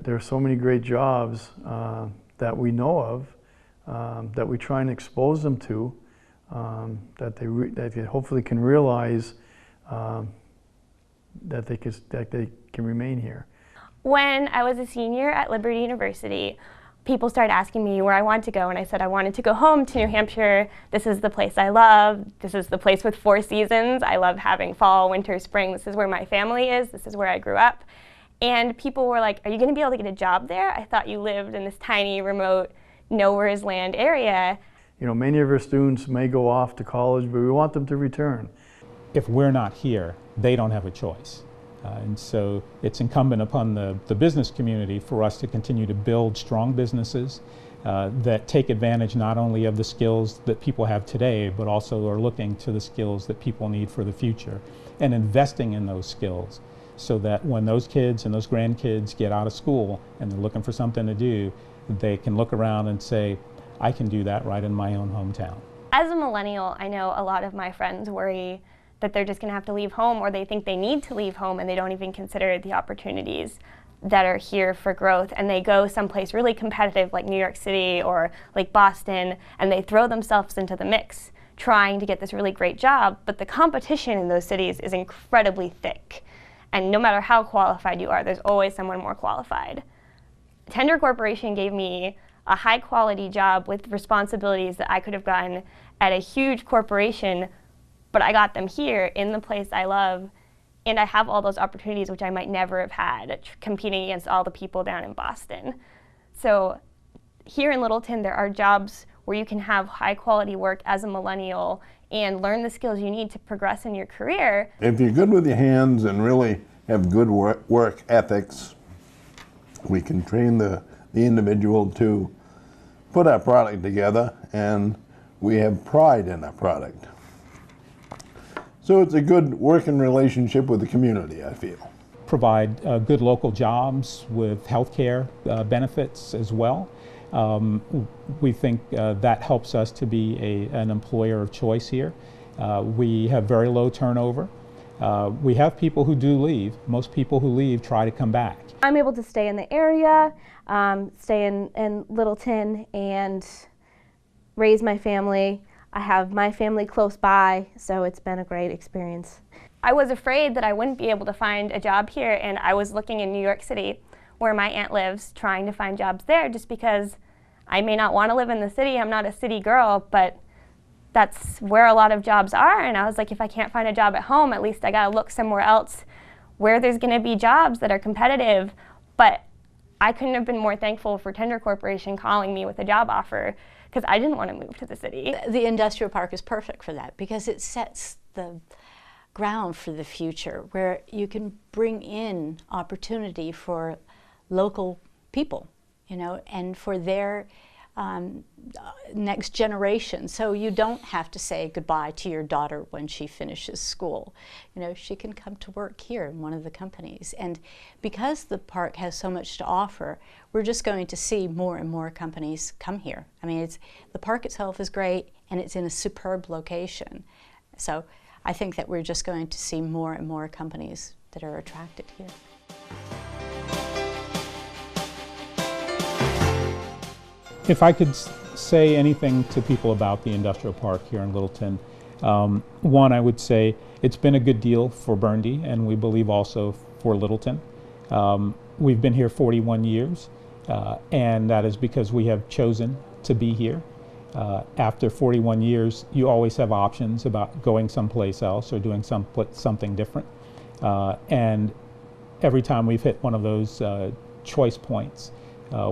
are so many great jobs that we know of, that we try and expose them to, that they hopefully can realize that they can remain here. When I was a senior at Liberty University, people started asking me where I wanted to go, and I said I wanted to go home to New Hampshire. This is the place I love. This is the place with 4 seasons. I love having fall, winter, spring. This is where my family is. This is where I grew up. And people were like, are you going to be able to get a job there? I thought you lived in this tiny, remote, nowhere's land area. You know, many of our students may go off to college, but we want them to return. If we're not here, they don't have a choice. And so it's incumbent upon the business community for us to continue to build strong businesses that take advantage not only of the skills that people have today, but also are looking to the skills that people need for the future, and investing in those skills so that when those kids and those grandkids get out of school and they're looking for something to do, they can look around and say, I can do that right in my own hometown. As a millennial, I know a lot of my friends worry that they're just going to have to leave home, or they think they need to leave home, and they don't even consider the opportunities that are here for growth, and they go someplace really competitive like New York City or like Boston, and they throw themselves into the mix trying to get this really great job, but the competition in those cities is incredibly thick, and no matter how qualified you are, there's always someone more qualified. Tender Corporation gave me a high quality job with responsibilities that I could have gotten at a huge corporation, but I got them here in the place I love, and I have all those opportunities which I might never have had competing against all the people down in Boston. So here in Littleton, there are jobs where you can have high quality work as a millennial and learn the skills you need to progress in your career. If you're good with your hands and really have good work ethics, we can train the individual to put our product together, and we have pride in our product. So it's a good working relationship with the community, I feel. Provide good local jobs with healthcare benefits as well. We think that helps us to be an employer of choice here. We have very low turnover. We have people who do leave. Most people who leave try to come back. I'm able to stay in the area, stay in Littleton, and raise my family. I have my family close by, so it's been a great experience. I was afraid that I wouldn't be able to find a job here, and I was looking in New York City, where my aunt lives, trying to find jobs there, just because I may not want to live in the city. I'm not a city girl, but that's where a lot of jobs are, and I was like, if I can't find a job at home, at least I gotta look somewhere else where there's gonna be jobs that are competitive. But I couldn't have been more thankful for Tender Corporation calling me with a job offer, because I didn't want to move to the city. The industrial park is perfect for that, because it sets the ground for the future, where you can bring in opportunity for local people, you know, and for their next generation. So you don't have to say goodbye to your daughter when she finishes school. You know, she can come to work here in one of the companies. And because the park has so much to offer, we're just going to see more and more companies come here. I mean, the park itself is great, and it's in a superb location. So I think that we're just going to see more and more companies that are attracted here. If I could say anything to people about the industrial park here in Littleton, one, I would say it's been a good deal for Burndy, and we believe also for Littleton. We've been here 41 years, and that is because we have chosen to be here. After 41 years, you always have options about going someplace else or doing something different. And every time we've hit one of those choice points,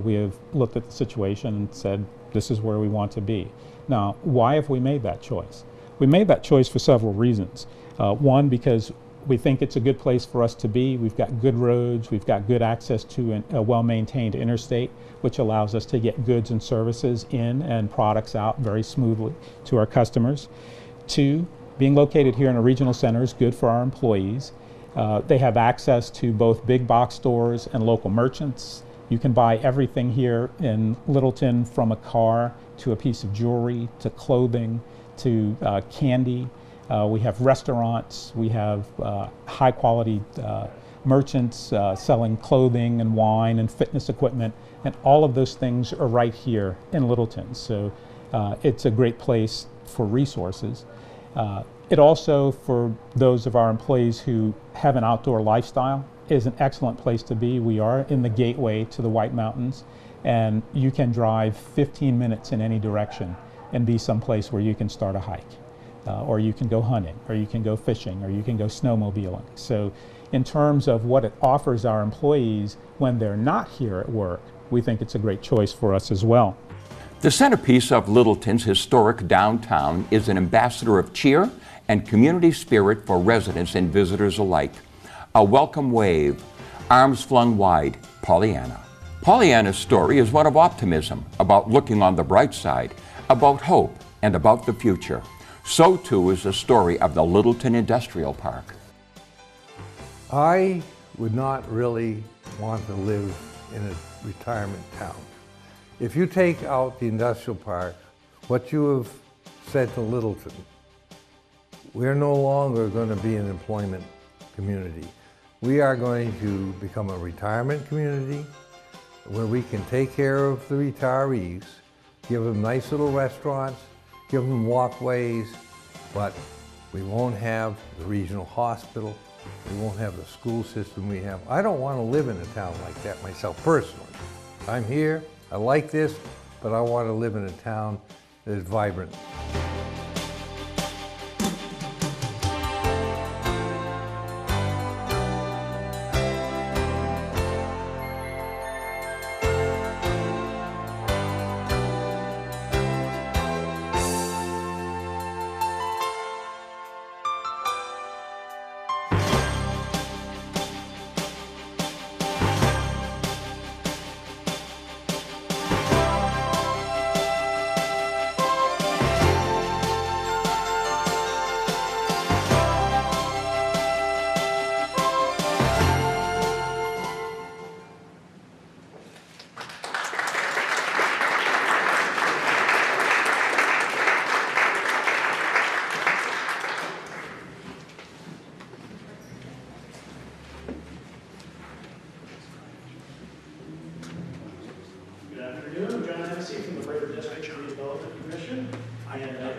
we have looked at the situation and said, this is where we want to be. Now, why have we made that choice? We made that choice for several reasons. One, because we think it's a good place for us to be. We've got good roads, we've got good access to a well-maintained interstate, which allows us to get goods and services in and products out very smoothly to our customers. Two, being located here in a regional center is good for our employees. They have access to both big box stores and local merchants. You can buy everything here in Littleton, from a car to a piece of jewelry to clothing to candy. We have restaurants, we have high quality merchants selling clothing and wine and fitness equipment, and all of those things are right here in Littleton. So it's a great place for resources. It also, for those of our employees who have an outdoor lifestyle, is an excellent place to be. We are in the gateway to the White Mountains, and you can drive 15 minutes in any direction and be someplace where you can start a hike, or you can go hunting, or you can go fishing, or you can go snowmobiling. So in terms of what it offers our employees when they're not here at work, we think it's a great choice for us as well. The centerpiece of Littleton's historic downtown is an ambassador of cheer and community spirit for residents and visitors alike. A welcome wave, arms flung wide, Pollyanna. Pollyanna's story is one of optimism, about looking on the bright side, about hope, and about the future. So too is the story of the Littleton Industrial Park. I would not really want to live in a retirement town. If you take out the industrial park, what you have said to Littleton, we're no longer going to be an employment community. We are going to become a retirement community where we can take care of the retirees, give them nice little restaurants, give them walkways, but we won't have the regional hospital, we won't have the school system we have. I don't want to live in a town like that myself personally. I'm here, I like this, but I want to live in a town that is vibrant.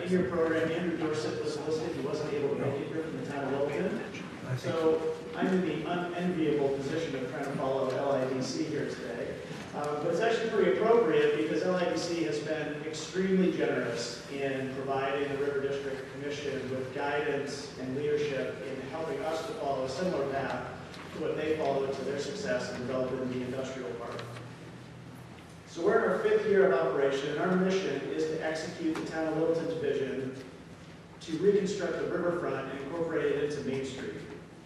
In your program, Andrew Dorset was listed. He wasn't able to make it here from the town of Littleton. So I'm in the unenviable position of trying to follow LIDC here today. But it's actually pretty appropriate because LIDC has been extremely generous in providing the River District Commission with guidance and leadership in helping us to follow a similar path to what they followed to their success in developing the industrial park. So we're in our 5th year of operation, and our mission is to execute the town of Littleton's vision to reconstruct the riverfront and incorporate it into Main Street.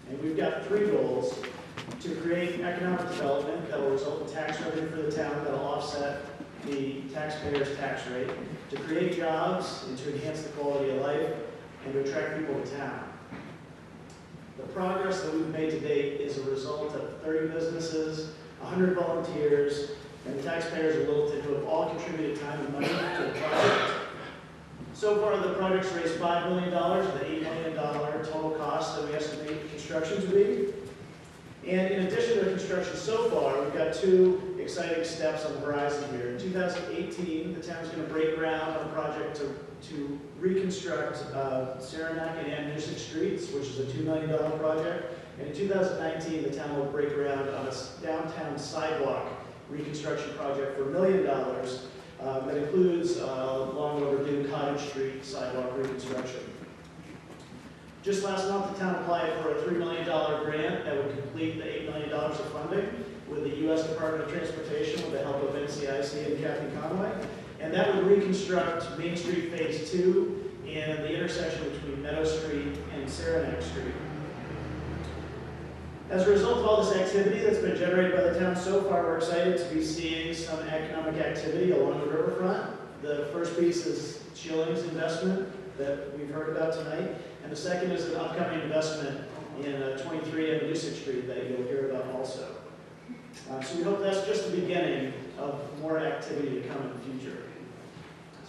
And we've got 3 goals: to create economic development that will result in tax revenue for the town that will offset the taxpayer's tax rate, to create jobs and to enhance the quality of life, and to attract people to town. The progress that we've made to date is a result of 30 businesses, 100 volunteers, and the taxpayers of Littleton who have all contributed time and money to the project. So far, the project's raised $5 million, the $8 million total cost that we estimate construction to be. And in addition to the construction so far, we've got 2 exciting steps on the horizon here. In 2018, the town's going to break ground on a project to reconstruct Saranac and Annusick Streets, which is a $2 million project. And in 2019, the town will break ground on a downtown sidewalk reconstruction project for $1 million that includes long overdue Cottage Street sidewalk reconstruction. Just last month, the town applied for a $3 million grant that would complete the $8 million of funding with the U.S. Department of Transportation with the help of NCIC and Kathy Conway. And that would reconstruct Main Street Phase 2 and the intersection between Meadow Street and Saranac Street. As a result of all this activity that's been generated by the town so far, we're excited to be seeing some economic activity along the riverfront. The first piece is Schilling's investment that we've heard about tonight, and the second is an upcoming investment in 23 Annusick Street that you'll hear about also. So we hope that's just the beginning of more activity to come in the future.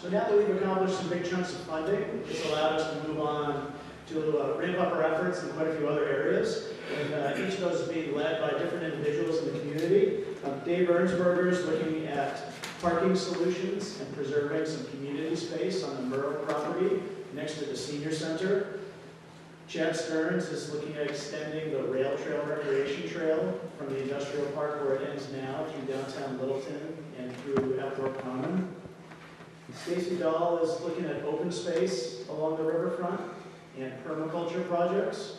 So now that we've accomplished some big chunks of funding, this allowed us to move on to ramp up our efforts in quite a few other areas. And each of those is being led by different individuals in the community. Dave Ernsberger is looking at parking solutions and preserving some community space on the Murrow property next to the senior center. Chad Stearns is looking at extending the rail trail recreation trail from the industrial park where it ends now through downtown Littleton and through Outdoor Common. Stacy Dahl is looking at open space along the riverfront and permaculture projects.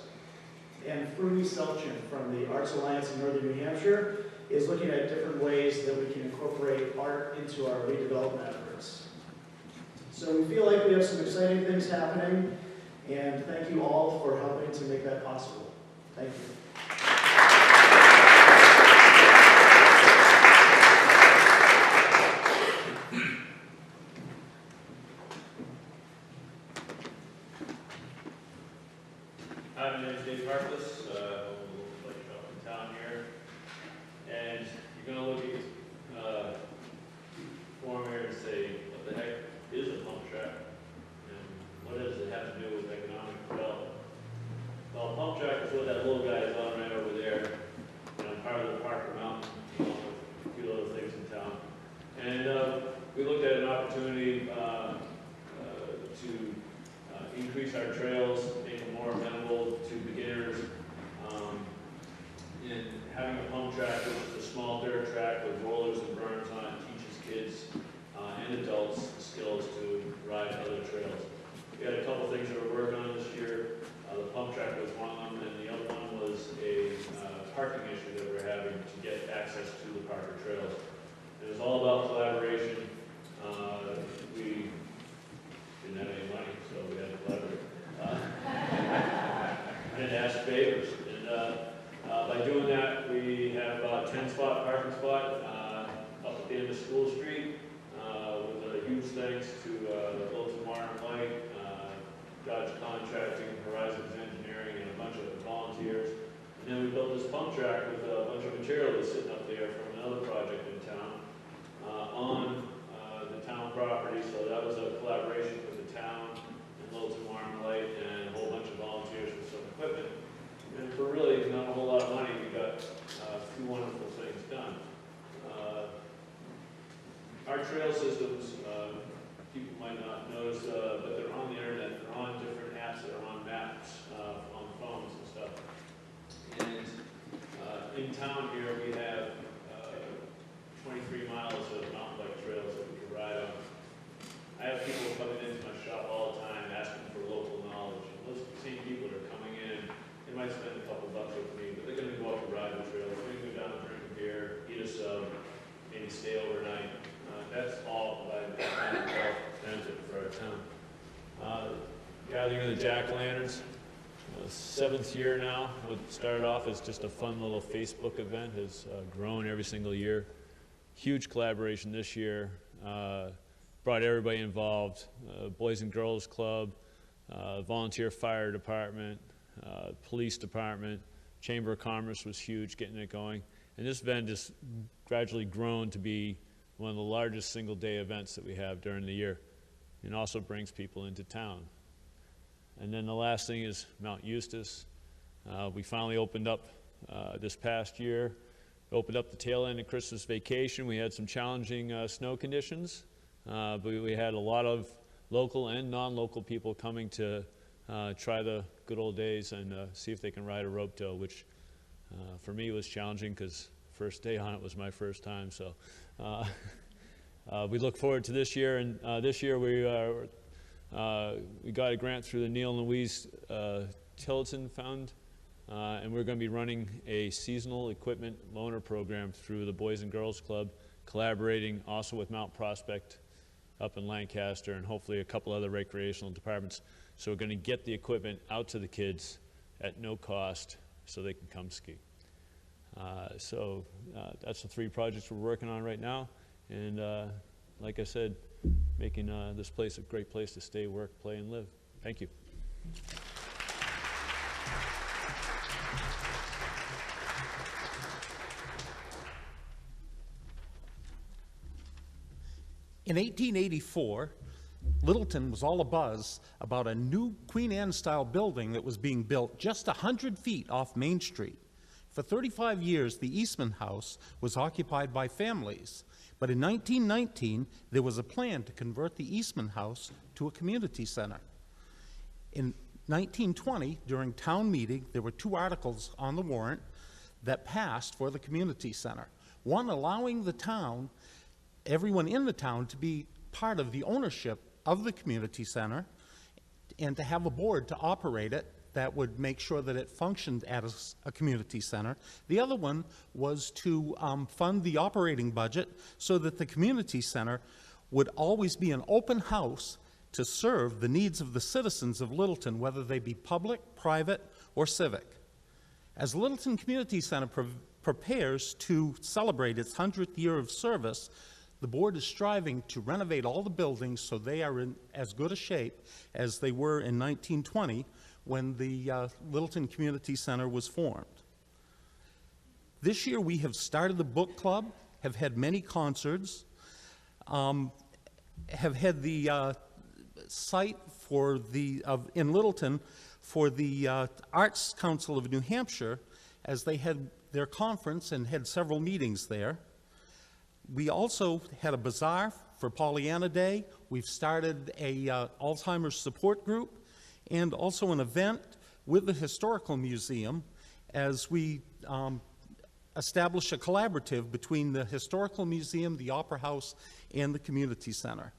And Fruity Selchin from the Arts Alliance in Northern New Hampshire is looking at different ways that we can incorporate art into our redevelopment efforts. So we feel like we have some exciting things happening, and thank you all for helping to make that possible. Thank you. Hi, my name is Dave Harkless. I'm a local bike shop in town here. And you're going to look at form here and say, what the heck is a pump track? And what does it have to do with economic development? Well, a pump track is what that little guy is on right over there. You know, part of the Parker Mountain, along with a few other things in town. And we looked at an opportunity to increase our trails, make them more amenable to beginners. And having a pump track, which is a small dirt track with rollers and berms on it, teaches kids and adults the skills to ride other trails. We had a couple things that we're working on this year. The pump track was one of them, and the other one was a parking issue that we're having to get access to the Parker trails. It was all about collaboration. We didn't have any money, so we had to collaborate. And ask favors. And by doing that, we have about a 10-spot parking spot up at the end of School Street with a huge thanks to Littleton Water and Light, Dodge Contracting, Horizons Engineering, and a bunch of volunteers. And then we built this pump track with a bunch of material that's sitting up there from another project in town on the town property. So that was a collaboration with the town and Littleton Water and Light and a whole bunch of volunteers with some equipment. And for really not a whole lot of money, we got two wonderful things done. Our trail systems, people might not notice, but they're on the internet. They're on different apps. They're on maps, on phones and stuff. And in town here, we have 23 miles of mountain bike trails that we can ride on. I have people coming into my shop all the time asking for local knowledge. And those same people that are coming in, they might spend a couple bucks with me, but they're going to go up and ride the trail. They're going to go down and drink a beer, eat a sub, maybe stay overnight. That's all provided benefit for our town. Gathering of the Jack-o'-lanterns, 7th year now. What started off as just a fun little Facebook event has grown every single year. Huge collaboration this year. Brought everybody involved, Boys and Girls Club, volunteer fire department, police department, Chamber of Commerce was huge getting it going. And this event has gradually grown to be one of the largest single day events that we have during the year, and also brings people into town. And then the last thing is Mount Eustis. We finally opened up this past year, opened up the tail end of Christmas vacation. We had some challenging snow conditions, but we had a lot of local and non-local people coming to try the good old days and see if they can ride a rope tow, which for me was challenging because first day on it was my first time. So we look forward to this year, and this year we got a grant through the Neil and Louise Tillotson Fund, and we're going to be running a seasonal equipment loaner program through the Boys and Girls Club, collaborating also with Mount Prospect up in Lancaster and hopefully a couple other recreational departments. So we're going to get the equipment out to the kids at no cost so they can come ski. So that's the 3 projects we're working on right now. And like I said, making this place a great place to stay, work, play, and live. Thank you. In 1884, Littleton was all abuzz about a new Queen Anne-style building that was being built just 100 feet off Main Street. For 35 years, the Eastman House was occupied by families, but in 1919, there was a plan to convert the Eastman House to a community center. In 1920, during town meeting, there were 2 articles on the warrant that passed for the community center. One allowing the town, everyone in the town, to be part of the ownership of the community center and to have a board to operate it that would make sure that it functioned as a community center. The other one was to fund the operating budget so that the community center would always be an open house to serve the needs of the citizens of Littleton, whether they be public, private, or civic. As Littleton Community Center prepares to celebrate its 100th year of service, the board is striving to renovate all the buildings so they are in as good a shape as they were in 1920 when the Littleton Community Center was formed. This year we have started the book club, have had many concerts, have had the site for in Littleton for the Arts Council of New Hampshire as they had their conference and had several meetings there. We also had a bazaar for Pollyanna Day. We've started a Alzheimer's support group and also an event with the Historical Museum as we establish a collaborative between the Historical Museum, the Opera House, and the Community Center.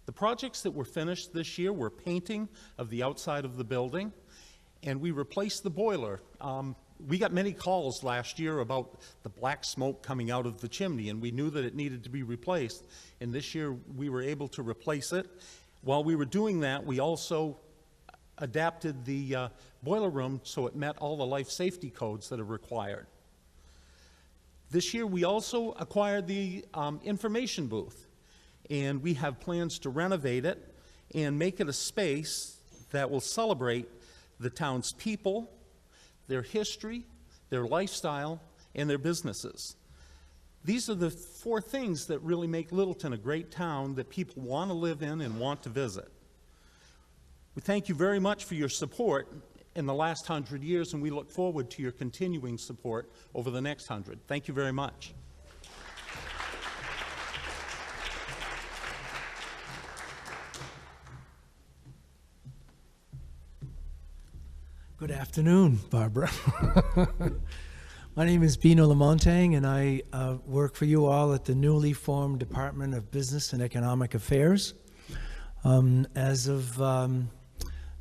The projects that were finished this year were painting of the outside of the building, and we replaced the boiler. We got many calls last year about the black smoke coming out of the chimney, and we knew that it needed to be replaced. And this year we were able to replace it. While we were doing that, we also adapted the boiler room so it met all the life safety codes that are required. This year we also acquired the information booth, and we have plans to renovate it and make it a space that will celebrate the town's people, their history, their lifestyle, and their businesses. These are the 4 things that really make Littleton a great town that people want to live in and want to visit. We thank you very much for your support in the last 100 years, and we look forward to your continuing support over the next 100. Thank you very much. Good afternoon, Barbara. My name is Bino Lamontagne, and I work for you all at the newly formed Department of Business and Economic Affairs. As of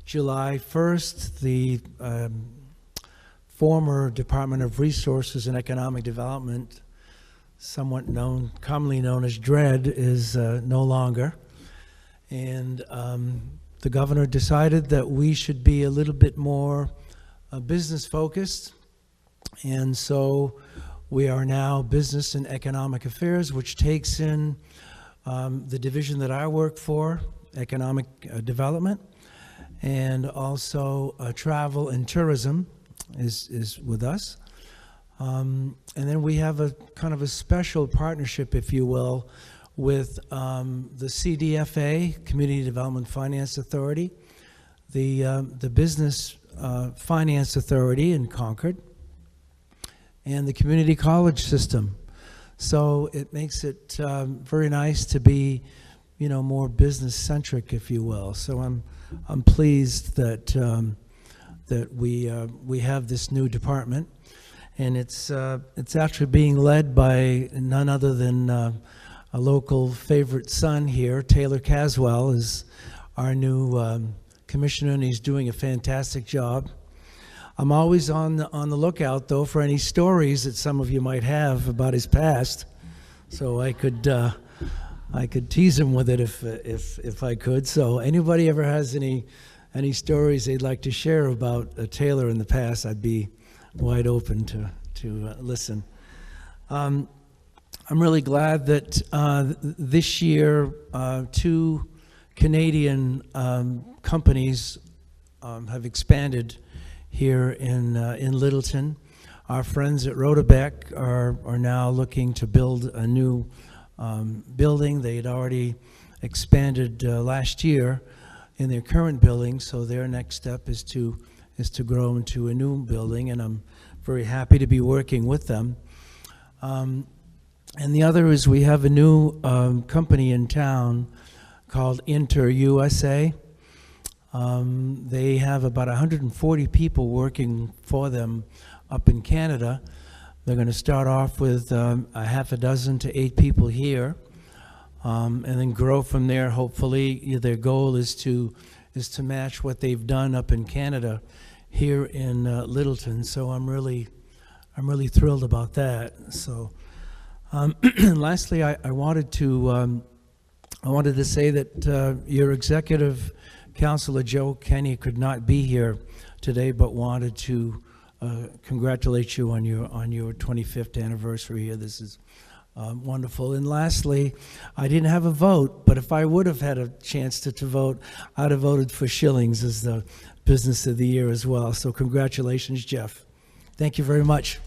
July 1st, the former Department of Resources and Economic Development, somewhat commonly known as DRED, is no longer. And the governor decided that we should be a little bit more business focused, and so we are now Business and Economic Affairs, which takes in the division that I work for, Economic Development, and also Travel and Tourism is with us. And then we have a kind of a special partnership, if you will, with the CDFA, Community Development Finance Authority, the Business Finance Authority in Concord, and the community college system. So it makes it very nice to be, more business-centric, if you will. So I'm pleased that that we have this new department, and it's actually being led by none other than a local favorite son here. Taylor Caswell is our new commissioner, and he's doing a fantastic job. I'm always on the lookout, though, for any stories that some of you might have about his past, so I could tease him with it if I could. So anybody ever has any stories they'd like to share about Taylor in the past, I'd be wide open to listen. I'm really glad that this year 2 Canadian companies have expanded here in Littleton. Our friends at Rotabeck are now looking to build a new building. They had already expanded last year in their current building, so their next step is to grow into a new building, and I'm very happy to be working with them. And the other is we have a new company in town called InterUSA. They have about 140 people working for them up in Canada. They're going to start off with a half a dozen to 8 people here, and then grow from there. Hopefully, their goal is to match what they've done up in Canada here in Littleton. So I'm really thrilled about that. So lastly, I wanted to say that your executive counselor Joe Kenny could not be here today, but wanted to congratulate you on your 25th anniversary here. This is wonderful. And lastly, I didn't have a vote, but if I would have had a chance to vote, I'd have voted for Schillings as the Business of the Year as well. So congratulations, Jeff. Thank you very much.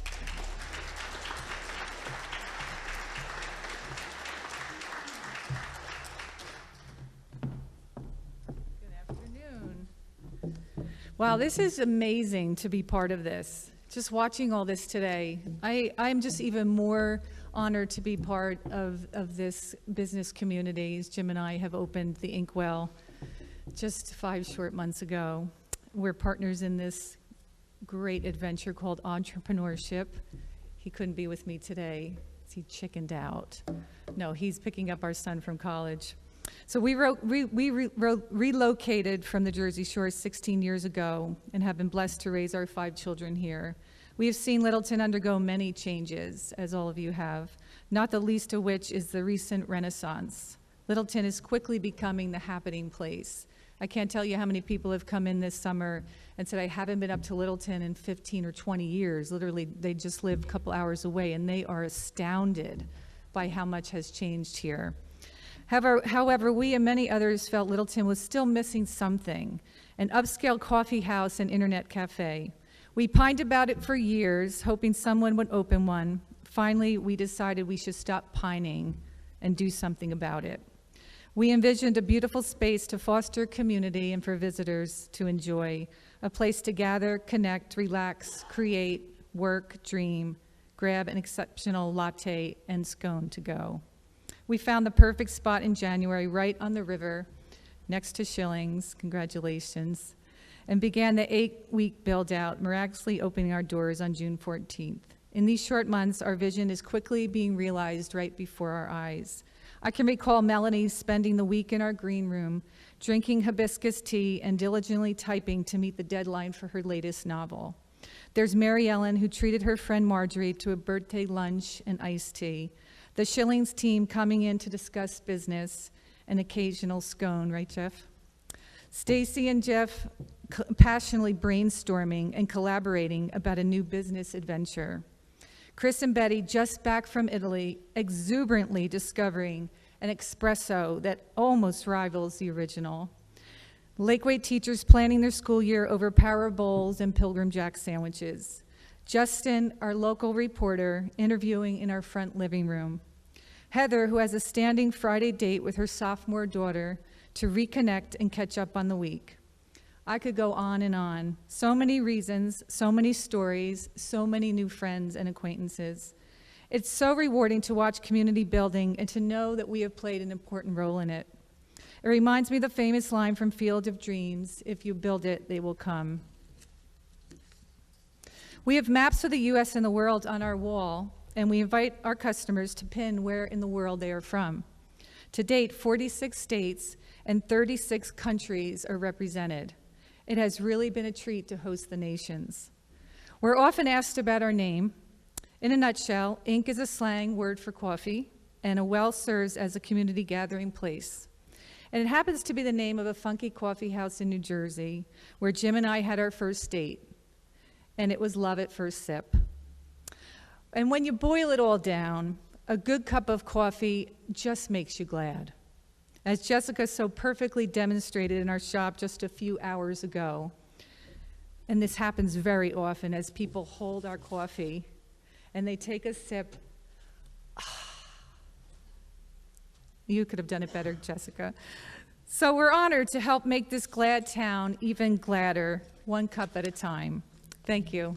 Wow, this is amazing to be part of this. Just watching all this today, I'm just even more honored to be part of this business community. As Jim and I have opened the Inkwell just 5 short months ago. We're partners in this great adventure called entrepreneurship. He couldn't be with me today. He chickened out. No, he's picking up our son from college. So we relocated from the Jersey Shore 16 years ago and have been blessed to raise our 5 children here. We have seen Littleton undergo many changes, as all of you have, not the least of which is the recent renaissance. Littleton is quickly becoming the happening place. I can't tell you how many people have come in this summer and said, I haven't been up to Littleton in 15 or 20 years. Literally, they just live a couple hours away, and they are astounded by how much has changed here. However, we and many others felt Littleton was still missing something, an upscale coffee house and internet cafe. We pined about it for years, hoping someone would open one. Finally, we decided we should stop pining and do something about it. We envisioned a beautiful space to foster community and for visitors to enjoy, a place to gather, connect, relax, create, work, dream, grab an exceptional latte and scone to go. We found the perfect spot in January, right on the river, next to Schillings, congratulations, and began the 8-week build-out, miraculously opening our doors on June 14th. In these short months, our vision is quickly being realized right before our eyes. I can recall Melanie spending the week in our green room, drinking hibiscus tea and diligently typing to meet the deadline for her latest novel. There's Mary Ellen, who treated her friend Marjorie to a birthday lunch and iced tea. The Schillings team coming in to discuss business, an occasional scone, right, Jeff? Stacy and Jeff passionately brainstorming and collaborating about a new business adventure. Chris and Betty, just back from Italy, exuberantly discovering an espresso that almost rivals the original. Lakeway teachers planning their school year over power bowls and Pilgrim Jack sandwiches. Justin, our local reporter, interviewing in our front living room. Heather, who has a standing Friday date with her sophomore daughter to reconnect and catch up on the week. I could go on and on. So many reasons, so many stories, so many new friends and acquaintances. It's so rewarding to watch community building and to know that we have played an important role in it. It reminds me of the famous line from Field of Dreams, if you build it, they will come. We have maps of the U.S. and the world on our wall, and we invite our customers to pin where in the world they are from. To date, 46 states and 36 countries are represented. It has really been a treat to host the nations. We're often asked about our name. In a nutshell, Inc. is a slang word for coffee, and a well serves as a community gathering place. And it happens to be the name of a funky coffee house in New Jersey, where Jim and I had our first date. And it was love at first sip. And when you boil it all down, a good cup of coffee just makes you glad. As Jessica so perfectly demonstrated in our shop just a few hours ago, and this happens very often as people hold our coffee and they take a sip, You could have done it better, Jessica. So we're honored to help make this glad town even gladder, one cup at a time. Thank you.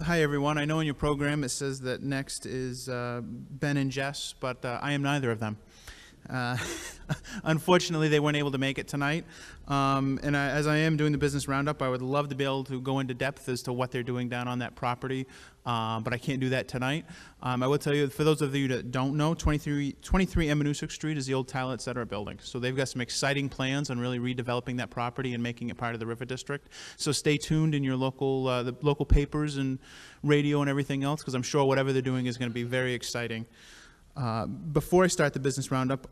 Hi, everyone. I know in your program it says that next is Ben and Jess, but I am neither of them. Unfortunately, they weren't able to make it tonight. As I am doing the business roundup, I would love to be able to go into depth as to what they're doing down on that property, but I can't do that tonight. I will tell you, for those of you that don't know, 23 Emanusick Street is the old Tyler, et cetera building. So they've got some exciting plans on really redeveloping that property and making it part of the River District. So stay tuned in your local, the local papers and radio and everything else, because I'm sure whatever they're doing is going to be very exciting. Before I start the business roundup,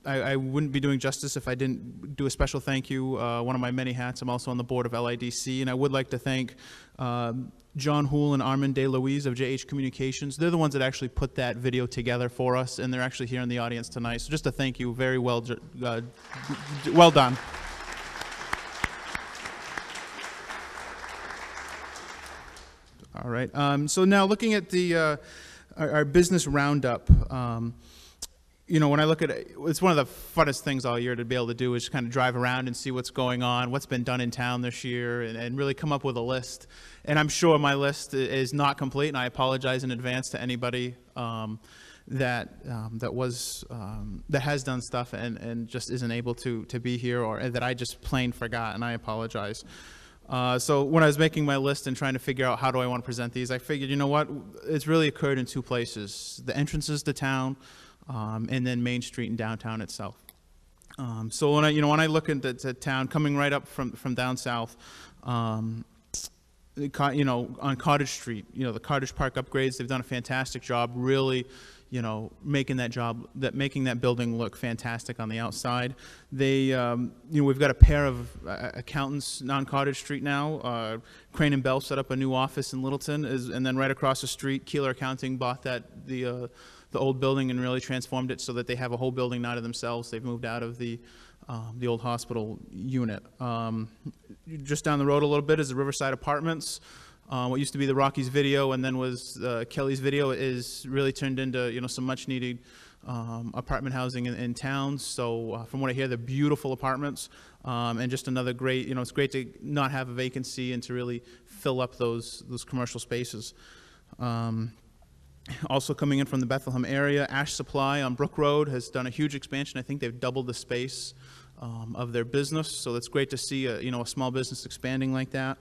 I wouldn't be doing justice if I didn't do a special thank you. One of my many hats, I'm also on the board of LIDC, and I would like to thank John Houle and Armand DeLuise of JH Communications. They're the ones that actually put that video together for us, and they're actually here in the audience tonight. So just a thank you, very well done. All right, so now looking at the our business roundup, you know, when I look at it, it's one of the funnest things all year to be able to do is kind of drive around and see what's going on, what's been done in town this year, and really come up with a list. And I'm sure my list is not complete, and I apologize in advance to anybody that has done stuff and just isn't able to be here, or that I just plain forgot, and I apologize. So when I was making my list and trying to figure out how do I want to present these, I figured, you know what, it's really occurred in two places: the entrances to town, and then Main Street and downtown itself. So when I look into town, coming right up from down south, on Cottage Street, the Cottage Park upgrades, they've done a fantastic job, really, making that building look fantastic on the outside. They, we've got a pair of accountants on Cottage Street now. Crane and Bell set up a new office in Littleton, and then right across the street, Keeler Accounting bought the old building and really transformed it so that they have a whole building now to themselves. They've moved out of the old hospital unit. Just down the road a little bit is the Riverside Apartments. What used to be the Rockies Video and then was Kelly's Video is really turned into some much needed apartment housing in town. So from what I hear, they're beautiful apartments, and just another great, it's great to not have a vacancy and to really fill up those commercial spaces. Also coming in from the Bethlehem area, Ash Supply on Brook Road has done a huge expansion. I think they've doubled the space of their business, so that's great to see a small business expanding like that.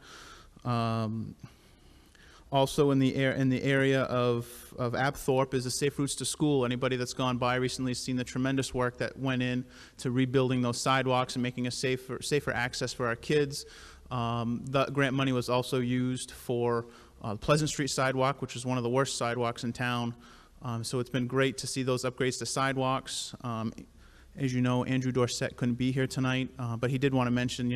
Also in the area of Apthorpe is the Safe Routes to School. Anybody that's gone by recently has seen the tremendous work that went in to rebuilding those sidewalks and making a safer access for our kids. The grant money was also used for Pleasant Street sidewalk, which is one of the worst sidewalks in town. So it's been great to see those upgrades to sidewalks. As you know, Andrew Dorsett couldn't be here tonight, but he did want to mention,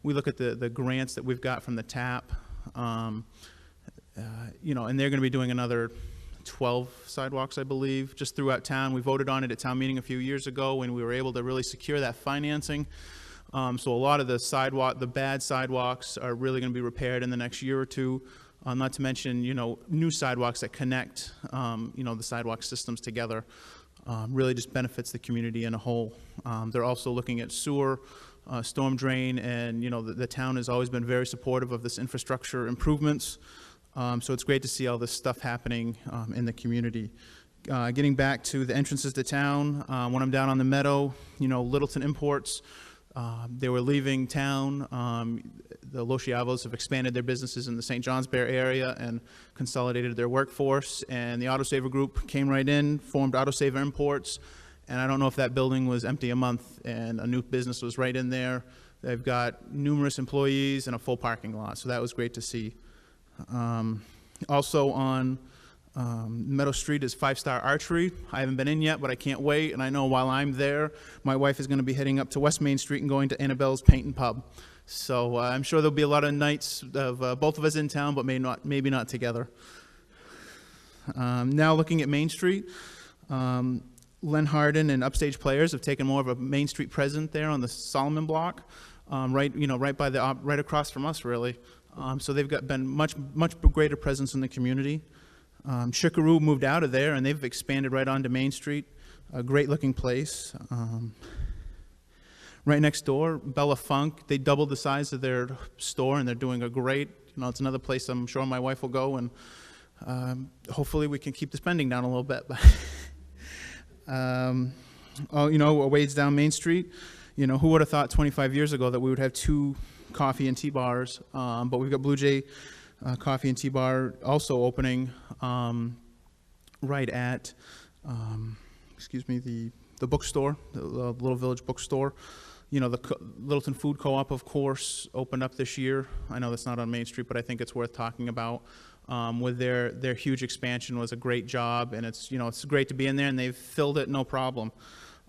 we look at the grants that we've got from the TAP, and they're going to be doing another 12 sidewalks, I believe, just throughout town. We voted on it at town meeting a few years ago when we were able to really secure that financing. So a lot of the bad sidewalks are really going to be repaired in the next year or two. Not to mention, new sidewalks that connect, the sidewalk systems together. Really just benefits the community in a whole. They're also looking at sewer, storm drain, and the town has always been very supportive of this infrastructure improvements. So it's great to see all this stuff happening in the community. Getting back to the entrances to town, when I'm down on the meadow, Littleton Imports, they were leaving town. The Los Chiavos have expanded their businesses in the St. John's Bear area and consolidated their workforce. And the Autosaver Group came right in, formed Autosaver Imports. And I don't know if that building was empty a month and a new business was right in there. They've got numerous employees and a full parking lot. So that was great to see. Also on Meadow Street is Five Star Archery. I haven't been in yet, but I can't wait. And I know while I'm there, my wife is going to be heading up to West Main Street and going to Annabelle's Paint and Pub. So I'm sure there'll be a lot of nights of both of us in town, but maybe not together. Now looking at Main Street, Len Hardin and Upstage Players have taken more of a Main Street presence there on the Solomon block. right across from us, really. So they've been much greater presence in the community. Chikaroo moved out of there, and they've expanded right onto Main Street. A great-looking place. Right next door, Bella Funk. They doubled the size of their store, and they're doing a great. It's another place I'm sure my wife will go, and hopefully we can keep the spending down a little bit. A ways down Main Street. Who would have thought 25 years ago that we would have 2 coffee and tea bars? But we've got Blue Jay Coffee and Tea Bar also opening right at, the bookstore, the Little Village bookstore. The Littleton Food Co-op, of course, opened up this year. I know that's not on Main Street, but I think it's worth talking about. With their huge expansion was a great job, and it's great to be in there, and they've filled it no problem.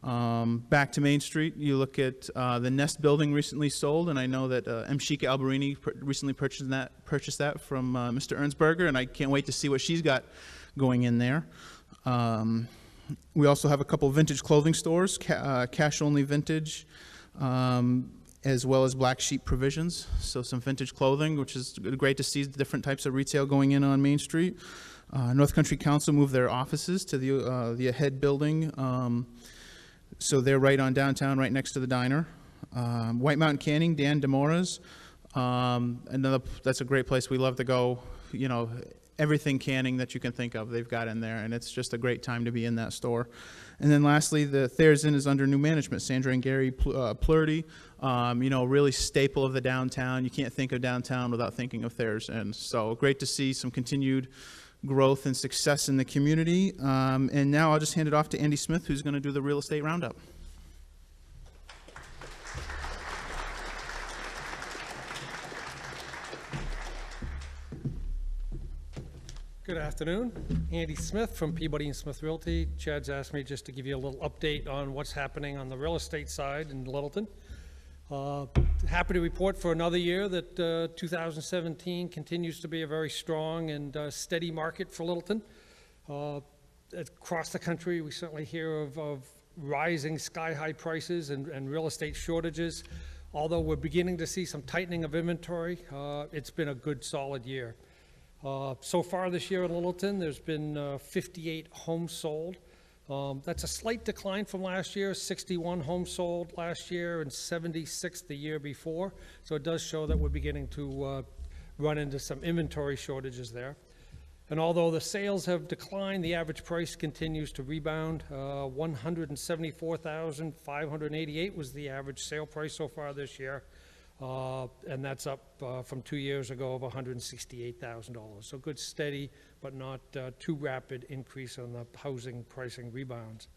Back to Main Street, you look at the Nest building recently sold, and I know that Mshika Alberini recently purchased that from Mr. Ernsberger, and I can't wait to see what she's got going in there. We also have a couple of vintage clothing stores, Cash Only Vintage, as well as Black Sheep Provisions. So some vintage clothing, which is great to see the different types of retail going in on Main Street. North Country Council moved their offices to the Ahead building. So they're right on downtown, right next to the diner. White Mountain Canning, Dan DeMora's. That's a great place. We love to go. Everything canning that you can think of, they've got in there, and it's just a great time to be in that store. And then lastly, the Thayer's Inn is under new management. Sandra and Gary Plurdy, really staple of the downtown. You can't think of downtown without thinking of Thayer's Inn. So great to see some continued growth and success in the community. And now I'll just hand it off to Andy Smith, who's going to do the real estate roundup. Good afternoon. Andy Smith from Peabody and Smith Realty. Chad's asked me just to give you a little update on what's happening on the real estate side in Littleton. Happy to report for another year that 2017 continues to be a very strong and steady market for Littleton. Across the country, we certainly hear of rising sky-high prices and real estate shortages. Although we're beginning to see some tightening of inventory, it's been a good, solid year. So far this year in Littleton, there's been 58 homes sold. That's a slight decline from last year, 61 homes sold last year and 76 the year before. So it does show that we're beginning to run into some inventory shortages there. And although the sales have declined, the average price continues to rebound. $174,588 was the average sale price so far this year. And that's up from 2 years ago of $168,000. So good, steady, but not too rapid increase on the housing pricing rebounds.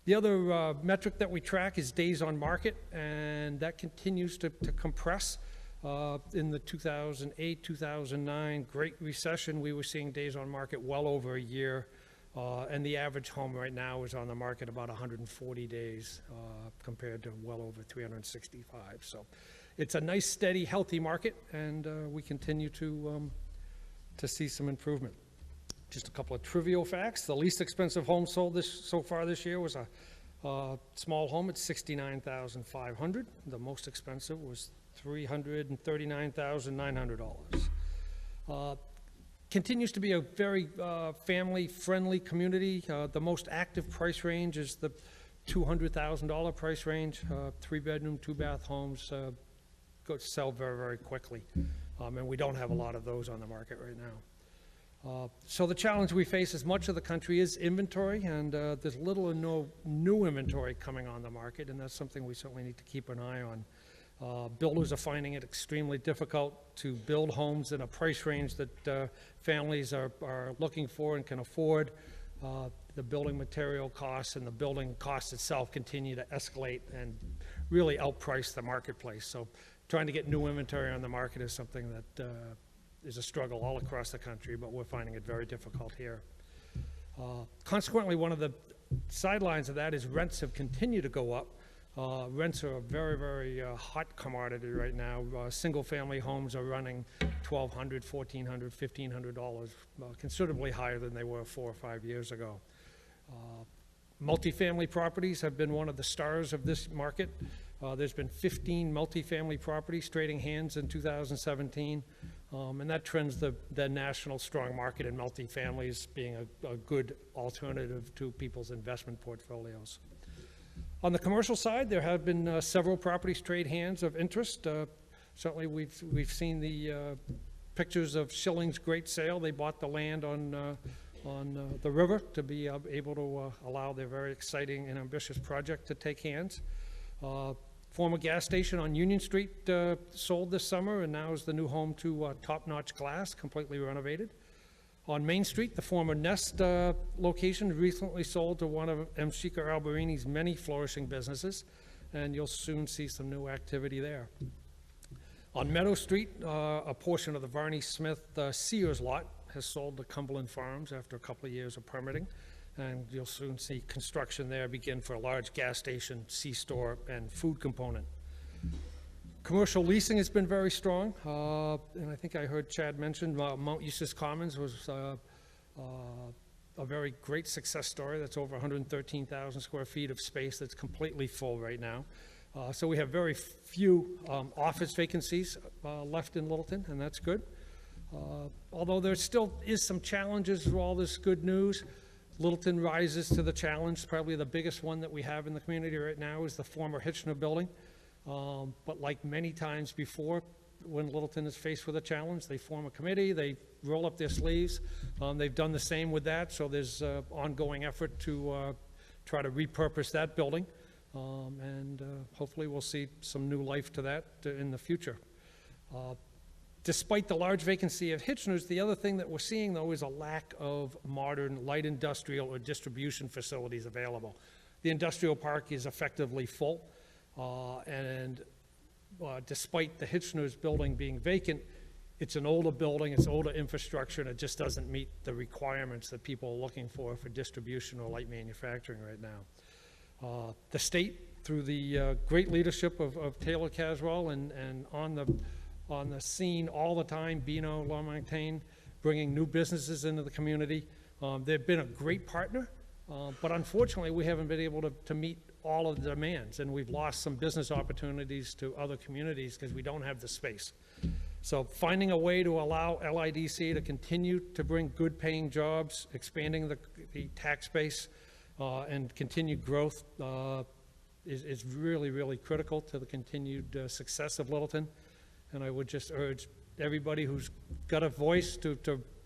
The other metric that we track is days on market, and that continues to compress. In the 2008, 2009 Great Recession, we were seeing days on market well over a year. And the average home right now is on the market about 140 days compared to well over 365. So it's a nice, steady, healthy market, and we continue to see some improvement. Just a couple of trivial facts. The least expensive home sold so far this year was a small home at $69,500. The most expensive was $339,900. Continues to be a very family-friendly community. The most active price range is the $200,000 price range. 3-bedroom, 2-bath homes sell very, very quickly. And we don't have a lot of those on the market right now. So the challenge we face as much of the country is inventory, and there's little or no new inventory coming on the market, and that's something we certainly need to keep an eye on. Builders are finding it extremely difficult to build homes in a price range that families are looking for and can afford. The building material costs and the building cost itself continue to escalate and really outprice the marketplace. So trying to get new inventory on the market is something that is a struggle all across the country, but we're finding it very difficult here. Consequently, one of the sidelines of that is rents have continued to go up. Rents are a very, very hot commodity right now. Single-family homes are running $1,200, $1,400, $1,500, considerably higher than they were 4 or 5 years ago. Multifamily properties have been one of the stars of this market. There's been 15 multifamily properties trading hands in 2017, and that trends the national strong market in multifamilies being a good alternative to people's investment portfolios. On the commercial side, there have been several properties trade hands of interest. Certainly, we've seen the pictures of Schilling's great sale. They bought the land on the river to be able to allow their very exciting and ambitious project to take hands. Former gas station on Union Street sold this summer, and now is the new home to Top Notch Glass, completely renovated. On Main Street, the former Nest location recently sold to one of M. Chica Alberini's many flourishing businesses, and you'll soon see some new activity there. On Meadow Street, a portion of the Varney Smith Sears lot has sold to Cumberland Farms after a couple of years of permitting, and you'll soon see construction there begin for a large gas station, C-store, and food component. Commercial leasing has been very strong, and I think I heard Chad mention Mount Eustis Commons was a very great success story. That's over 113,000 square feet of space that's completely full right now. So we have very few office vacancies left in Littleton, and that's good. Although there still is some challenges with all this good news, Littleton rises to the challenge. Probably the biggest one that we have in the community right now is the former Hitchner building. But like many times before, when Littleton is faced with a challenge, they form a committee, they roll up their sleeves. They've done the same with that, so there's ongoing effort to try to repurpose that building. And hopefully we'll see some new life to that in the future. Despite the large vacancy of Hitchner's, the other thing that we're seeing, though, is a lack of modern light industrial or distribution facilities available. The industrial park is effectively full, and despite the Hitchner's building being vacant, it's an older building, it's older infrastructure, and it just doesn't meet the requirements that people are looking for distribution or light manufacturing right now. The state, through the great leadership of Taylor Caswell and on the scene all the time, Bino LaMontagne, bringing new businesses into the community. They've been a great partner, but unfortunately we haven't been able to meet all of the demands, and we've lost some business opportunities to other communities because we don't have the space. So finding a way to allow LIDC to continue to bring good paying jobs, expanding the tax base, and continued growth is really, really critical to the continued success of Littleton. And I would just urge everybody who's got a voice to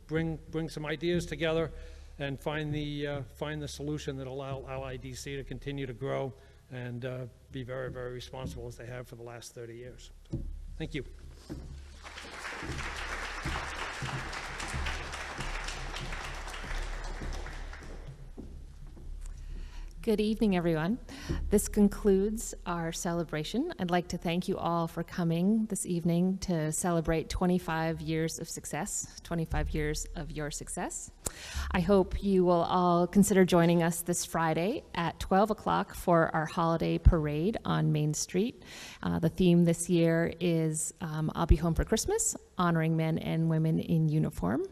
bring some ideas together and find the solution that allow LIDC to continue to grow and be very, very responsible as they have for the last 30 years. So, thank you. Good evening, everyone. This concludes our celebration. I'd like to thank you all for coming this evening to celebrate 25 years of success, 25 years of your success. I hope you will all consider joining us this Friday at 12 o'clock for our holiday parade on Main Street. The theme this year is I'll Be Home for Christmas, honoring men and women in uniform.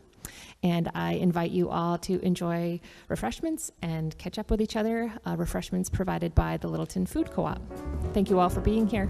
And I invite you all to enjoy refreshments and catch up with each other, refreshments provided by the Littleton Food Co-op. Thank you all for being here.